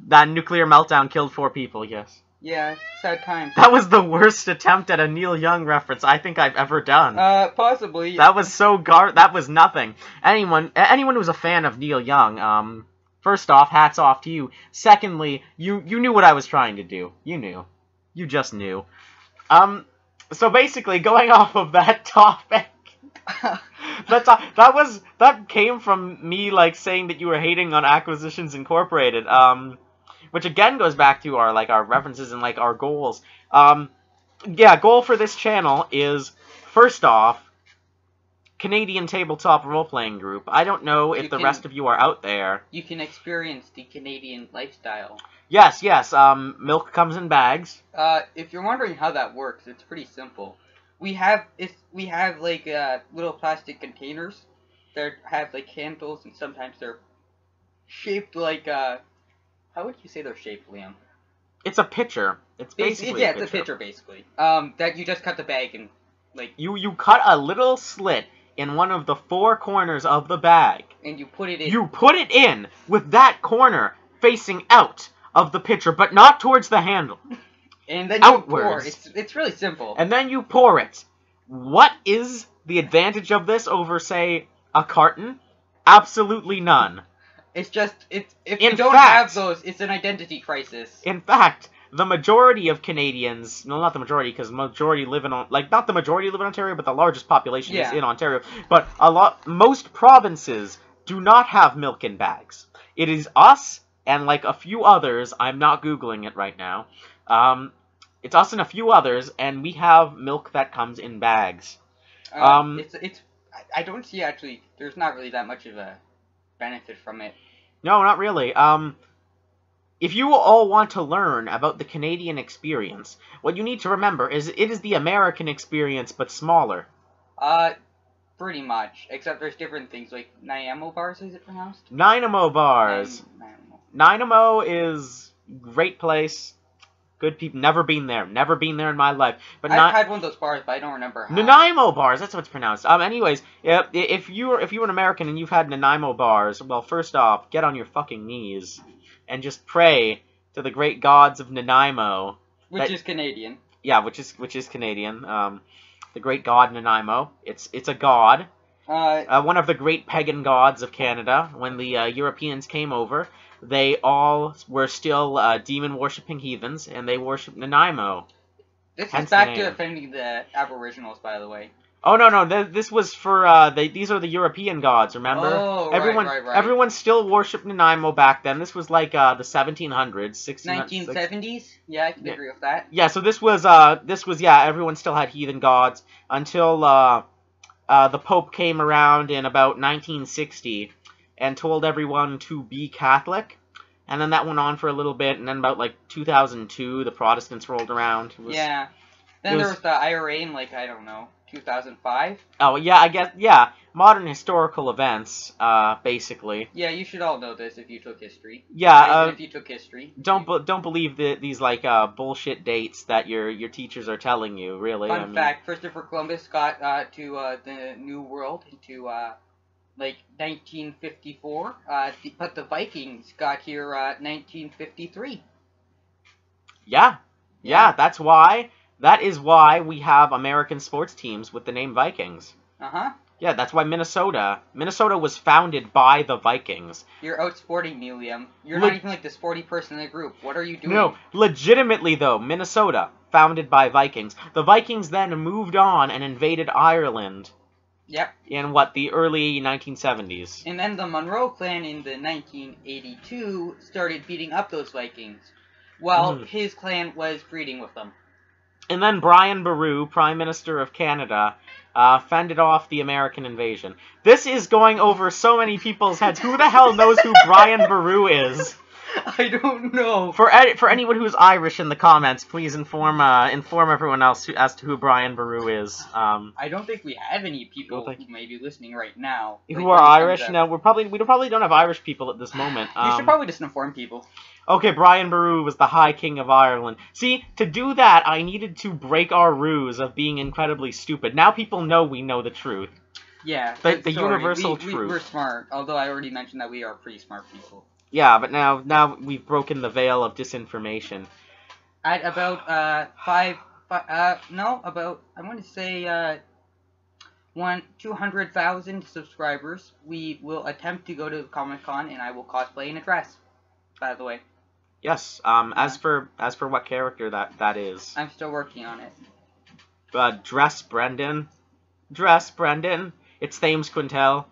That nuclear meltdown killed 4 people. Yes. Yeah. Sad times. That was the worst attempt at a Neil Young reference I think I've ever done. Possibly. That was so That was nothing. Anyone who's a fan of Neil Young, first off, hats off to you. Secondly, you knew what I was trying to do. You knew. You just knew. So basically, going off of that topic, that came from me like saying that you were hating on Acquisitions Incorporated. Which again goes back to our references and like our goals. Yeah, goal for this channel is first off, Canadian tabletop role-playing group. I don't know if the rest of you are out there. You can experience the Canadian lifestyle. Yes. Milk comes in bags. If you're wondering how that works, it's pretty simple. We have like little plastic containers that have like handles, and sometimes they're shaped like how would you say they're shaped, Liam? It's a pitcher. It's basically it's a pitcher basically. That you just cut the bag and like you cut a little slit in one of the 4 corners of the bag. And you put it in. You put it in with that corner facing out of the pitcher, but not towards the handle. And then you outwards. pour. It's really simple. And then you pour it. What is the advantage of this over, say, a carton? Absolutely none. It's just, if you don't have those, it's an identity crisis. In fact, the majority of Canadians, no, not the majority, because majority live in, not the majority live in Ontario, but the largest population is in Ontario. But most provinces do not have milk in bags. It is us and like a few others. I'm not Googling it right now. It's us and a few others, and we have milk that comes in bags. I don't see actually. There's not really that much of a benefit from it. No, not really. If you all want to learn about the Canadian experience, what you need to remember is it is the American experience, but smaller. Pretty much. Except there's different things, like Nanaimo bars, is it pronounced? Nanaimo bars. Nanaimo is great place. Good people. Never been there. Never been there in my life. But I've had one of those bars, but I don't remember how. Nanaimo bars. That's what it's pronounced. Anyways, if you're an American and you've had Nanaimo bars, well, first off, get on your fucking knees and just pray to the great gods of Nanaimo. Which is Canadian. Yeah, which is Canadian. The great god Nanaimo. It's a god. One of the great pagan gods of Canada. When the Europeans came over, they all were still demon-worshipping heathens, and they worshipped Nanaimo. This is back to offending the Aboriginals, by the way. Oh, no, this was for, these are the European gods, remember? Oh, right. Everyone still worshipped Nanaimo back then. This was like, the 1700s, 1970s? Yeah, I can agree with that. Yeah, so this was, everyone still had heathen gods until, the Pope came around in about 1960 and told everyone to be Catholic. And then that went on for a little bit, and then about, 2002, the Protestants rolled around. Yeah. Then there was the IRA in, I don't know, 2005? Oh, yeah, I guess, yeah. Modern historical events, basically. Yeah, you should all know this if you took history. Yeah, if you took history. Don't believe these, bullshit dates that your teachers are telling you, really. Fun fact, Christopher Columbus got to the New World into, 1954, but the Vikings got here 1953. Yeah. Yeah. Yeah, that's why. That is why we have American sports teams with the name Vikings. Uh-huh. Yeah, that's why Minnesota was founded by the Vikings. You're outsporting me, Liam. You're not even like the sporty person in the group. What are you doing? No, legitimately though, Minnesota, founded by Vikings. The Vikings then moved on and invaded Ireland. Yep. In what, the early 1970s. And then the Monroe clan in the 1982 started beating up those Vikings, while his clan was breeding with them. And then Brian Boru, Prime Minister of Canada, fended off the American invasion. This is going over so many people's heads. Who the hell knows who Brian Boru is? I don't know. For anyone who's Irish in the comments, please inform everyone else as to who Brian Boru is. I don't think we have any people who may be listening right now who are Irish. No, we probably don't have Irish people at this moment. You should probably just inform people. Okay, Brian Boru was the High King of Ireland. See, to do that, I needed to break our ruse of being incredibly stupid. Now people know we know the truth. Yeah, the universal truth. We're smart, although I already mentioned that we are pretty smart people. Yeah, but now we've broken the veil of disinformation. At about I want to say 200,000 subscribers, we will attempt to go to Comic-Con, and I will cosplay in a dress. By the way. Yes. As for what character that is. I'm still working on it. Dress Brendan. Dress Brendan. It's Thames Quintel.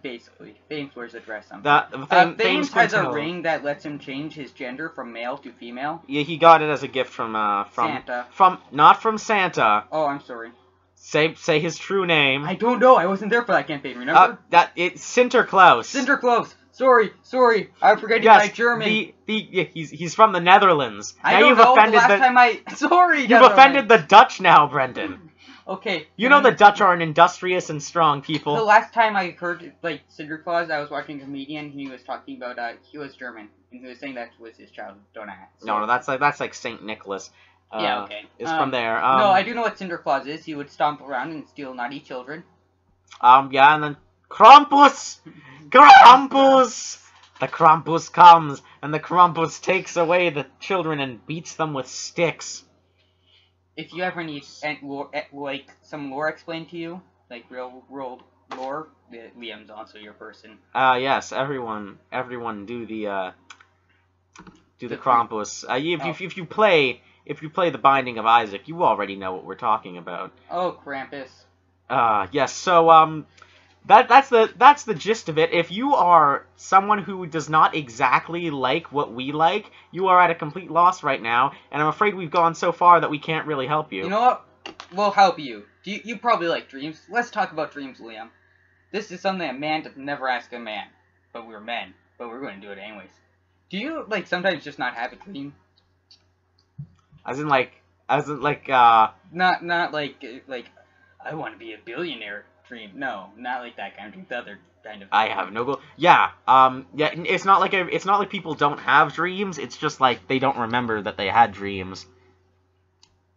Basically, Thames wears a dress sometimes. Thames has a ring that lets him change his gender from male to female. Yeah, he got it as a gift from Santa. Not from Santa. Oh, I'm sorry. Say his true name. I don't know. I wasn't there for that campaign. Remember? It's Sinterklaas. Sinterklaas. Sorry. I'm forgetting my German. He's from the Netherlands. I don't know. The last time sorry. You've offended the Dutch now, Brendan. Okay. You know the Dutch are an industrious and strong people. The last time I heard, Sinterklaas, I was watching a comedian, and he was talking about, he was German, and he was saying that was his childhood donut. So. No, that's like Saint Nicholas. Yeah, okay. Is from there. No, I do know what Sinterklaas is. He would stomp around and steal naughty children. Yeah, and then Krampus! Krampus! The Krampus comes, and the Krampus takes away the children and beats them with sticks. If you ever need some lore explained to you, like real world lore, Liam's also your person. Yes, everyone do the Krampus. If you play The Binding of Isaac, you already know what we're talking about. Oh, Krampus. Yes. So that's the gist of it. If you are someone who does not exactly like what we like, you are at a complete loss right now, and I'm afraid we've gone so far that we can't really help you. You know what? We'll help you. You probably like dreams. Let's talk about dreams, Liam. This is something a man does never ask a man. But we're men. But we're going to do it anyways. Do you, sometimes just not have a dream? As in like, Not like, I want to be a billionaire dream. No, not like that kind of dream. The other kind of dream. I have no goal. Yeah, it's not like people don't have dreams, it's just like they don't remember that they had dreams.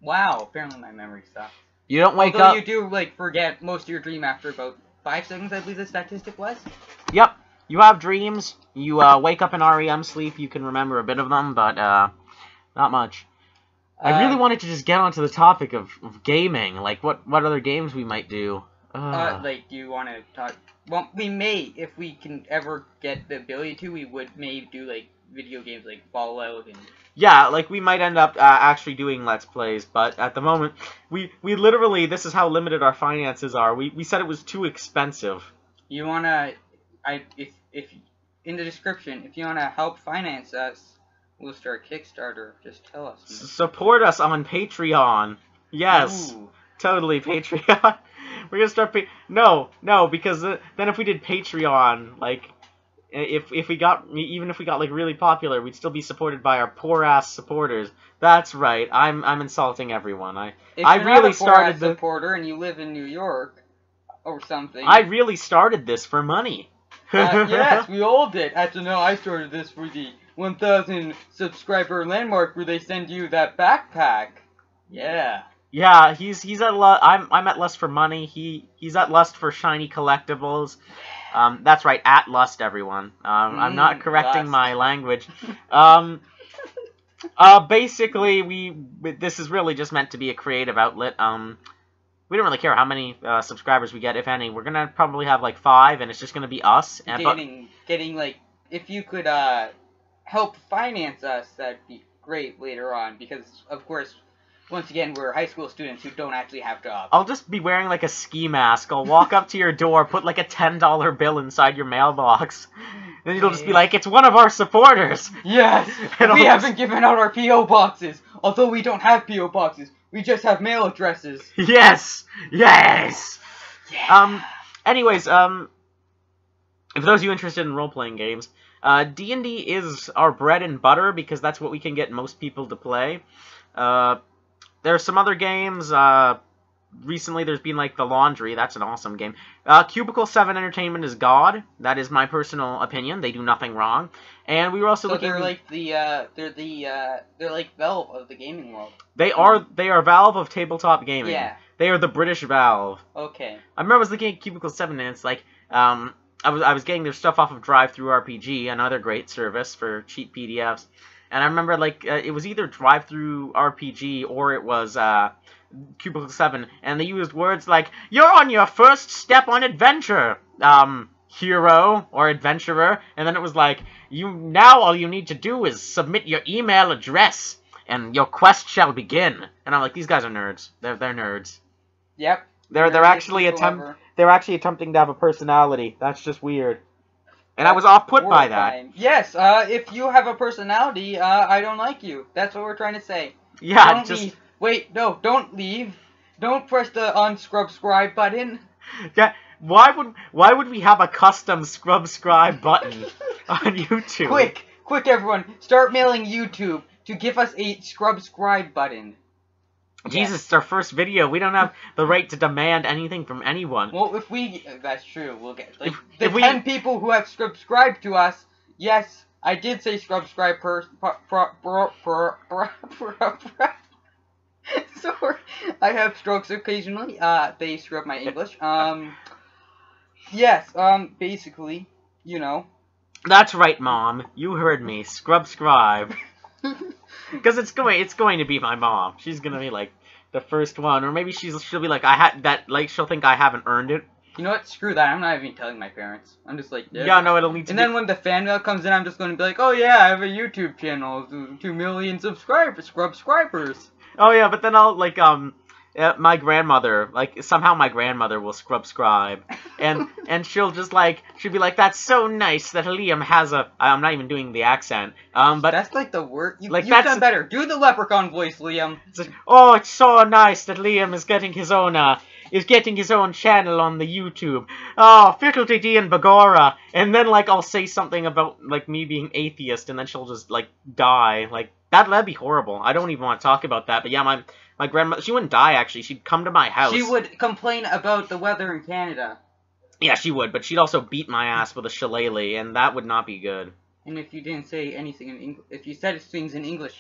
Wow, apparently my memory sucks. You don't wake Although up... you do, forget most of your dream after about 5 seconds, I believe the statistic was. Yep, you have dreams, you wake up in REM sleep, you can remember a bit of them, but not much. I really wanted to just get onto the topic of gaming, like what other games we might do. Do you want to talk... Well, we may, if we can ever get the ability to, we would maybe do, video games like Fallout and... Yeah, we might end up actually doing Let's Plays, but at the moment, we literally, this is how limited our finances are. We said it was too expensive. You wanna... If in the description, if you wanna help finance us, we'll start a Kickstarter. Just tell us. Support us on Patreon. Yes. Ooh. Totally, Patreon. We're gonna start No, because then if we did Patreon, if we got really popular, we'd still be supported by our poor ass supporters. That's right. I'm insulting everyone. I really started the supporter and you live in New York or something. I really started this for money. Yes, we all did. Actually, no, I started this for the 1,000 subscriber landmark where they send you that backpack. Yeah. Yeah, he's at lust. I'm at lust for money. He's at lust for shiny collectibles. That's right, at lust, everyone. I'm not correcting lust. my language. Basically, this is really just meant to be a creative outlet. We don't really care how many subscribers we get, if any. We're gonna probably have like 5, and it's just gonna be us. Getting like, if you could help finance us, that'd be great later on, because of course, once again, we're high school students who don't actually have jobs. I'll just be wearing like a ski mask. I'll walk up to your door, put like a $10 bill inside your mailbox. Then it'll just be like, it's one of our supporters. Yes! We haven't given out our P.O. boxes. Although we don't have P.O. boxes. We just have mail addresses. Yes! Yes! Yeah. Anyways, for those of you interested in role-playing games, D&D is our bread and butter because that's what we can get most people to play. There are some other games. Recently, there's been, like, The Laundry. That's an awesome game. Cubicle 7 Entertainment is God. That is my personal opinion. They do nothing wrong. And we were also looking... they're like they're like Valve of the gaming world. They are Valve of tabletop gaming. Yeah. They are the British Valve. Okay. I remember I was looking at Cubicle 7, and it's like, I was getting their stuff off of DriveThruRPG, another great service for cheap PDFs. And I remember, like, it was either DriveThruRPG or it was, Cubicle 7, and they used words like, "You're on your first step on adventure, hero or adventurer," and then it was like, now all you need to do is submit your email address, and your quest shall begin. And I'm like, these guys are nerds. They're nerds. Yep. They're actually attempting to have a personality. That's just weird. And I was off-put by that. Yes, if you have a personality, I don't like you. That's what we're trying to say. Yeah, leave. Wait, no, don't leave. Don't press the unsubscribe button. Yeah, why would we have a custom subscribe button on YouTube? Quick, everyone, start mailing YouTube to give us a subscribe button. Jesus, it's our first video. We don't have the right to demand anything from anyone. Well, if we... That's true. We'll get... Like, the 10 people who have subscribed to us, yes, I did say subscribe Sorry, I have strokes occasionally. They screw up my English. Yes, basically, you know. That's right, Mom. You heard me. Subscribe. Because it's going to be my mom. She's gonna be like the first one, or maybe she'll be like she'll think I haven't earned it. You know what? Screw that. I'm not even telling my parents. I'm just like, yeah, no, it'll need to. And then when the fan mail comes in, I'm just going to be like, oh yeah, I have a YouTube channel, 2 million subscribers. Oh yeah, but then I'll like my grandmother, like, somehow my grandmother will subscribe, and she'll be like, that's so nice that Liam has a, I'm not even doing the accent, but that's like the word, you've done better, do the leprechaun voice, Liam. It's like, oh, it's so nice that Liam is getting his own channel on the YouTube. Oh, Fiddle-dee-dee and Bagora. And then, like, I'll say something about, like, me being atheist, and then she'll just, like, die. Like, that'd be horrible. I don't even want to talk about that, but yeah, my grandmother, she wouldn't die, actually. She'd come to my house. She would complain about the weather in Canada. Yeah, she would, but she'd also beat my ass with a shillelagh, and that would not be good. And if you didn't say anything in English, if you said things in English,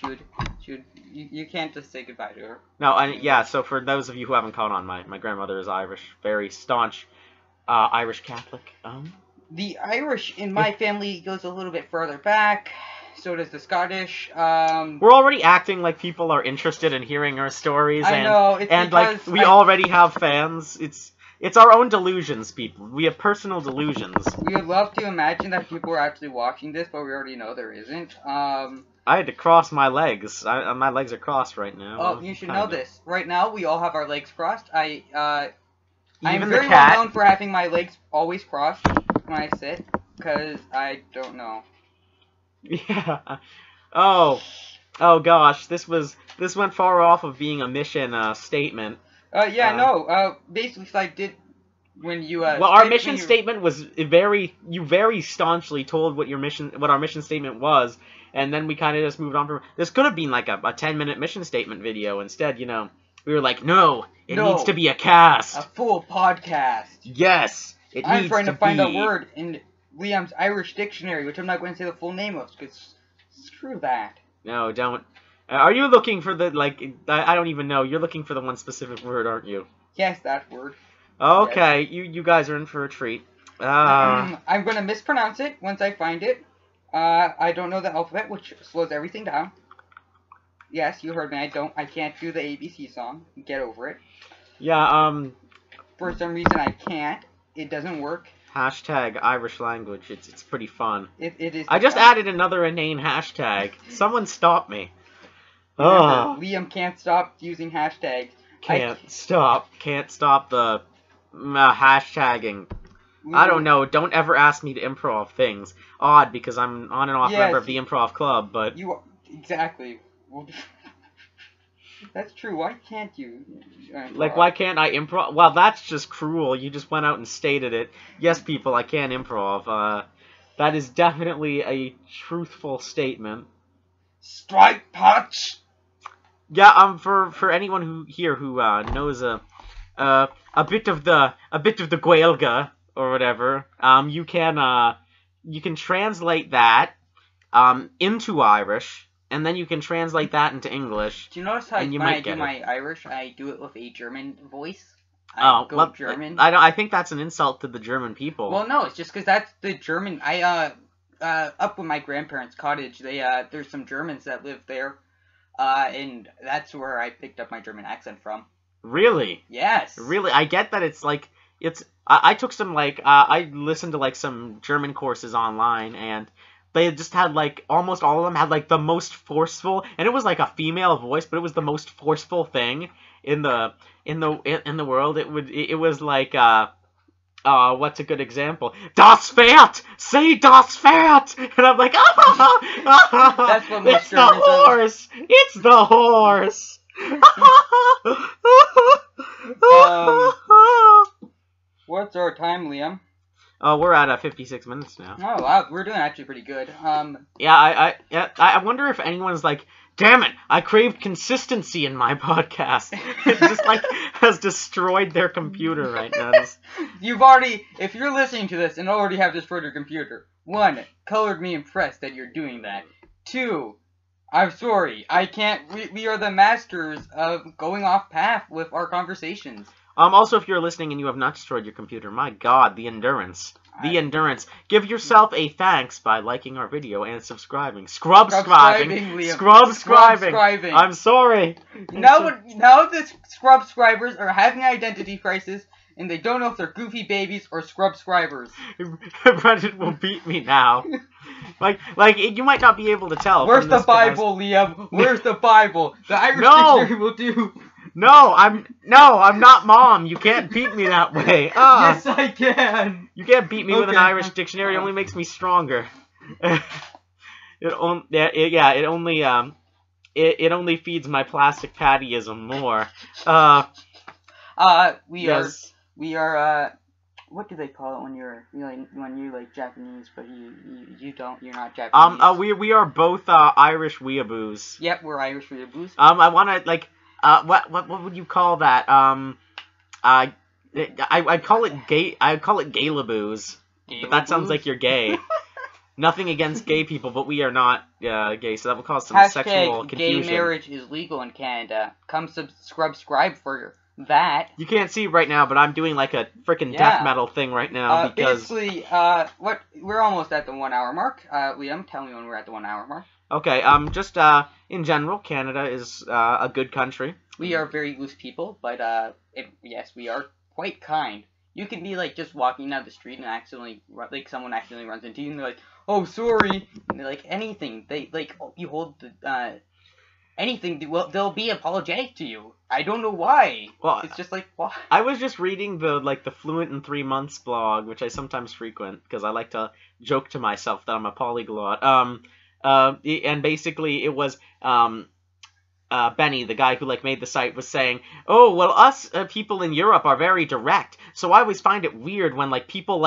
you can't just say goodbye to her. No, yeah, so for those of you who haven't caught on, my grandmother is Irish, very staunch Irish Catholic. The Irish in my family goes a little bit further back. So does the Scottish. We're already acting like people are interested in hearing our stories, I know, it's and like we already have fans. It's our own delusions, people. We have personal delusions. We would love to imagine that people are actually watching this, but we already know there isn't. I had to cross my legs. My legs are crossed right now. Oh, you should know this. Right now, we all have our legs crossed. I'm Even very well known for having my legs always crossed when I sit, because I don't know. Yeah. Oh gosh, this went far off of being a mission statement. Basically, I did when you well, our mission statement was very staunchly told what our mission statement was, and then we kind of just moved on from. This could have been like a 10-minute mission statement video. Instead, we were like, no, it needs to be a cast, a full podcast. Yes, I'm trying to find a word in Liam's Irish dictionary, which I'm not going to say the full name of, because screw that. No, don't. Are you looking for the, like, I don't even know. You're looking for the one specific word, aren't you? Yes, that word. Okay, yes. You guys are in for a treat. I'm going to mispronounce it once I find it. I don't know the alphabet, which slows everything down. Yes, you heard me. I can't do the ABC song. Get over it. Yeah, For some reason, I can't. It doesn't work. hashtag Irish language. It's pretty fun. It is. I just fun. added another inane hashtag. Someone stop me. Remember, Liam can't stop using hashtags. Can't stop the hashtagging. I don't know. Don't ever ask me to improv things. Odd, because I'm an on and off member of the improv club, but... You are, exactly. That's true. Why can't you? Like, why can't I improv? Well, that's just cruel. You just went out and stated it. Yes, people, I can't improv. That is definitely a truthful statement. Strike punch! Yeah, for anyone who knows a bit of the Gaelga or whatever, you can translate that into Irish, and then you can translate that into English. Do you notice how when I do my Irish, I do it with a German voice? German. I think that's an insult to the German people. Well, no, it's just because that's the German. Up with my grandparents' cottage, there's some Germans that live there. And that's where I picked up my German accent from. Really? Yes. Really? I get that I took some, I listened to, some German courses online, and they just had, almost all of them had, the most forceful, and it was, a female voice, but it was the most forceful thing in the world. It was, what's a good example? Das Pferd! Say Das Pferd! And I'm like, That's what it's the horse! It's the horse! What's our time, Liam? We're at 56 minutes now. Oh, wow, we're doing actually pretty good. Yeah, I wonder if anyone's like, damn it, I craved consistency in my podcast. It just, has destroyed their computer right now. If you're listening to this and already have destroyed your computer, 1, colored me impressed that you're doing that. 2, I'm sorry, I can't, we are the masters of going off path with our conversations. Also, if you're listening and you have not destroyed your computer, my god, the endurance. The endurance. Give yourself a thanks by liking our video and subscribing. Scrub-scribing. I'm sorry. Now the scrub-scribers are having an identity crisis, and they don't know if they're goofy babies or scrub-scribers. Brendan will beat me now. You might not be able to tell. Where's the Bible, Liam? Where's the Bible? The Irish dictionary will do. No, I'm not Mom. You can't beat me that way. Yes, I can. You can't beat me with an Irish dictionary. It only makes me stronger. It only feeds my plastic pattyism more. We are. What do they call it when you're Japanese, but you're not Japanese? We are both Irish weeaboos. Yep, we're Irish weeaboos. I wanna what would you call that? I call it gay. I call it gaylaboos. But that sounds like you're gay. Nothing against gay people, but we are not gay, so that will cause some sexual confusion. Gay marriage is legal in Canada. Come subscribe for that. You can't see right now, but I'm doing a freaking death metal thing right now because basically, we're almost at the 1 hour mark. Liam, tell me when we're at the 1 hour mark. Okay, just in general, Canada is a good country. We are very loose people, but yes, we are quite kind. You can be just walking down the street and someone accidentally runs into you, and they're like, "Oh, sorry," and they're like, anything. They you hold the anything. They'll be apologetic to you. I don't know why. Well, it's just why. I was just reading the Fluent in 3 Months blog, which I sometimes frequent because I like to joke to myself that I'm a polyglot. And basically it was Benny, the guy who made the site, was saying, "Oh, well, us people in Europe are very direct, so I always find it weird when people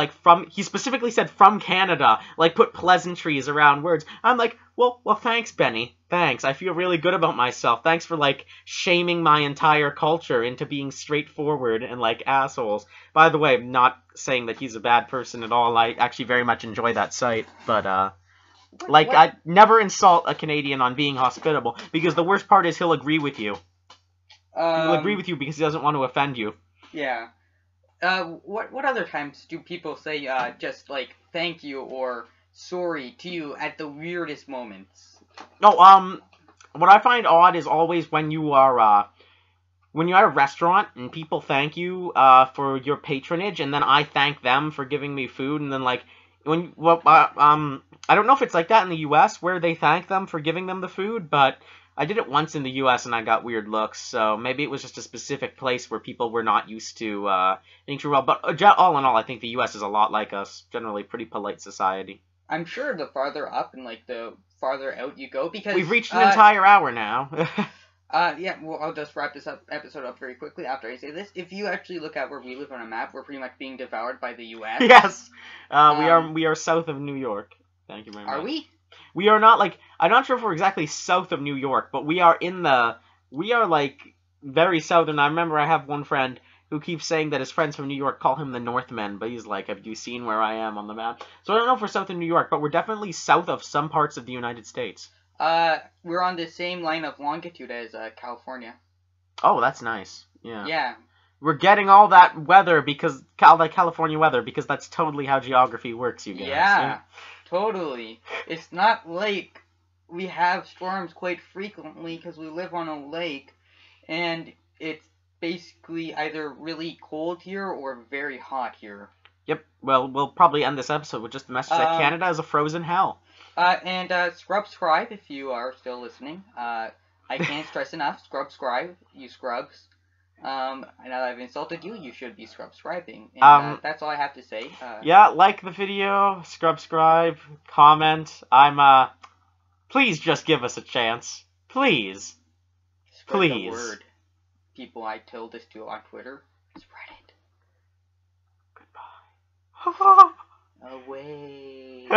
he specifically said from Canada put pleasantries around words." I'm like, well, thanks, Benny. Thanks. I feel really good about myself. Thanks for shaming my entire culture into being straightforward and assholes. By the way, I'm not saying that he's a bad person at all. I actually very much enjoy that site, but I never insult a Canadian on being hospitable, because the worst part is he'll agree with you. He'll agree with you because he doesn't want to offend you. Yeah. What other times do people say just thank you or sorry to you at the weirdest moments? No, what I find odd is always when you're at a restaurant and people thank you for your patronage, and then I thank them for giving me food, and then like I don't know if it's like that in the U.S. where they thank them for giving them the food, but I did it once in the U.S. and I got weird looks, so maybe it was just a specific place where people were not used to being treated well. But all in all, I think the U.S. is a lot like us, generally pretty polite society. I'm sure the farther up and like the farther out you go, because we've reached an entire hour now. Yeah, well, I'll just wrap this episode up very quickly after I say this. If you actually look at where we live on a map, we're pretty much being devoured by the U.S. Yes, we are south of New York. Thank you very much. Are we? We are not like, I'm not sure if we're exactly south of New York, but we are like very southern. I remember I have one friend who keeps saying that his friends from New York call him the Northman, but he's like, have you seen where I am on the map? So I don't know if we're south of New York, but we're definitely south of some parts of the United States. We're on the same line of longitude as California. Oh, that's nice. Yeah. Yeah. We're getting all that weather because California weather, because that's totally how geography works, you guys. Yeah, totally. It's not like we have storms quite frequently because we live on a lake, and it's basically either really cold here or very hot here. Yep. Well, we'll probably end this episode with just the message that Canada is a frozen hell. And subscribe if you are still listening. I can't stress enough. Subscribe, you scrubs. Now that I've insulted you, you should be subscribing. And that's all I have to say. Yeah, like the video, subscribe, comment. Please just give us a chance. Please. Spread Please. the word. People I told this to on Twitter, spread it. Goodbye. Away.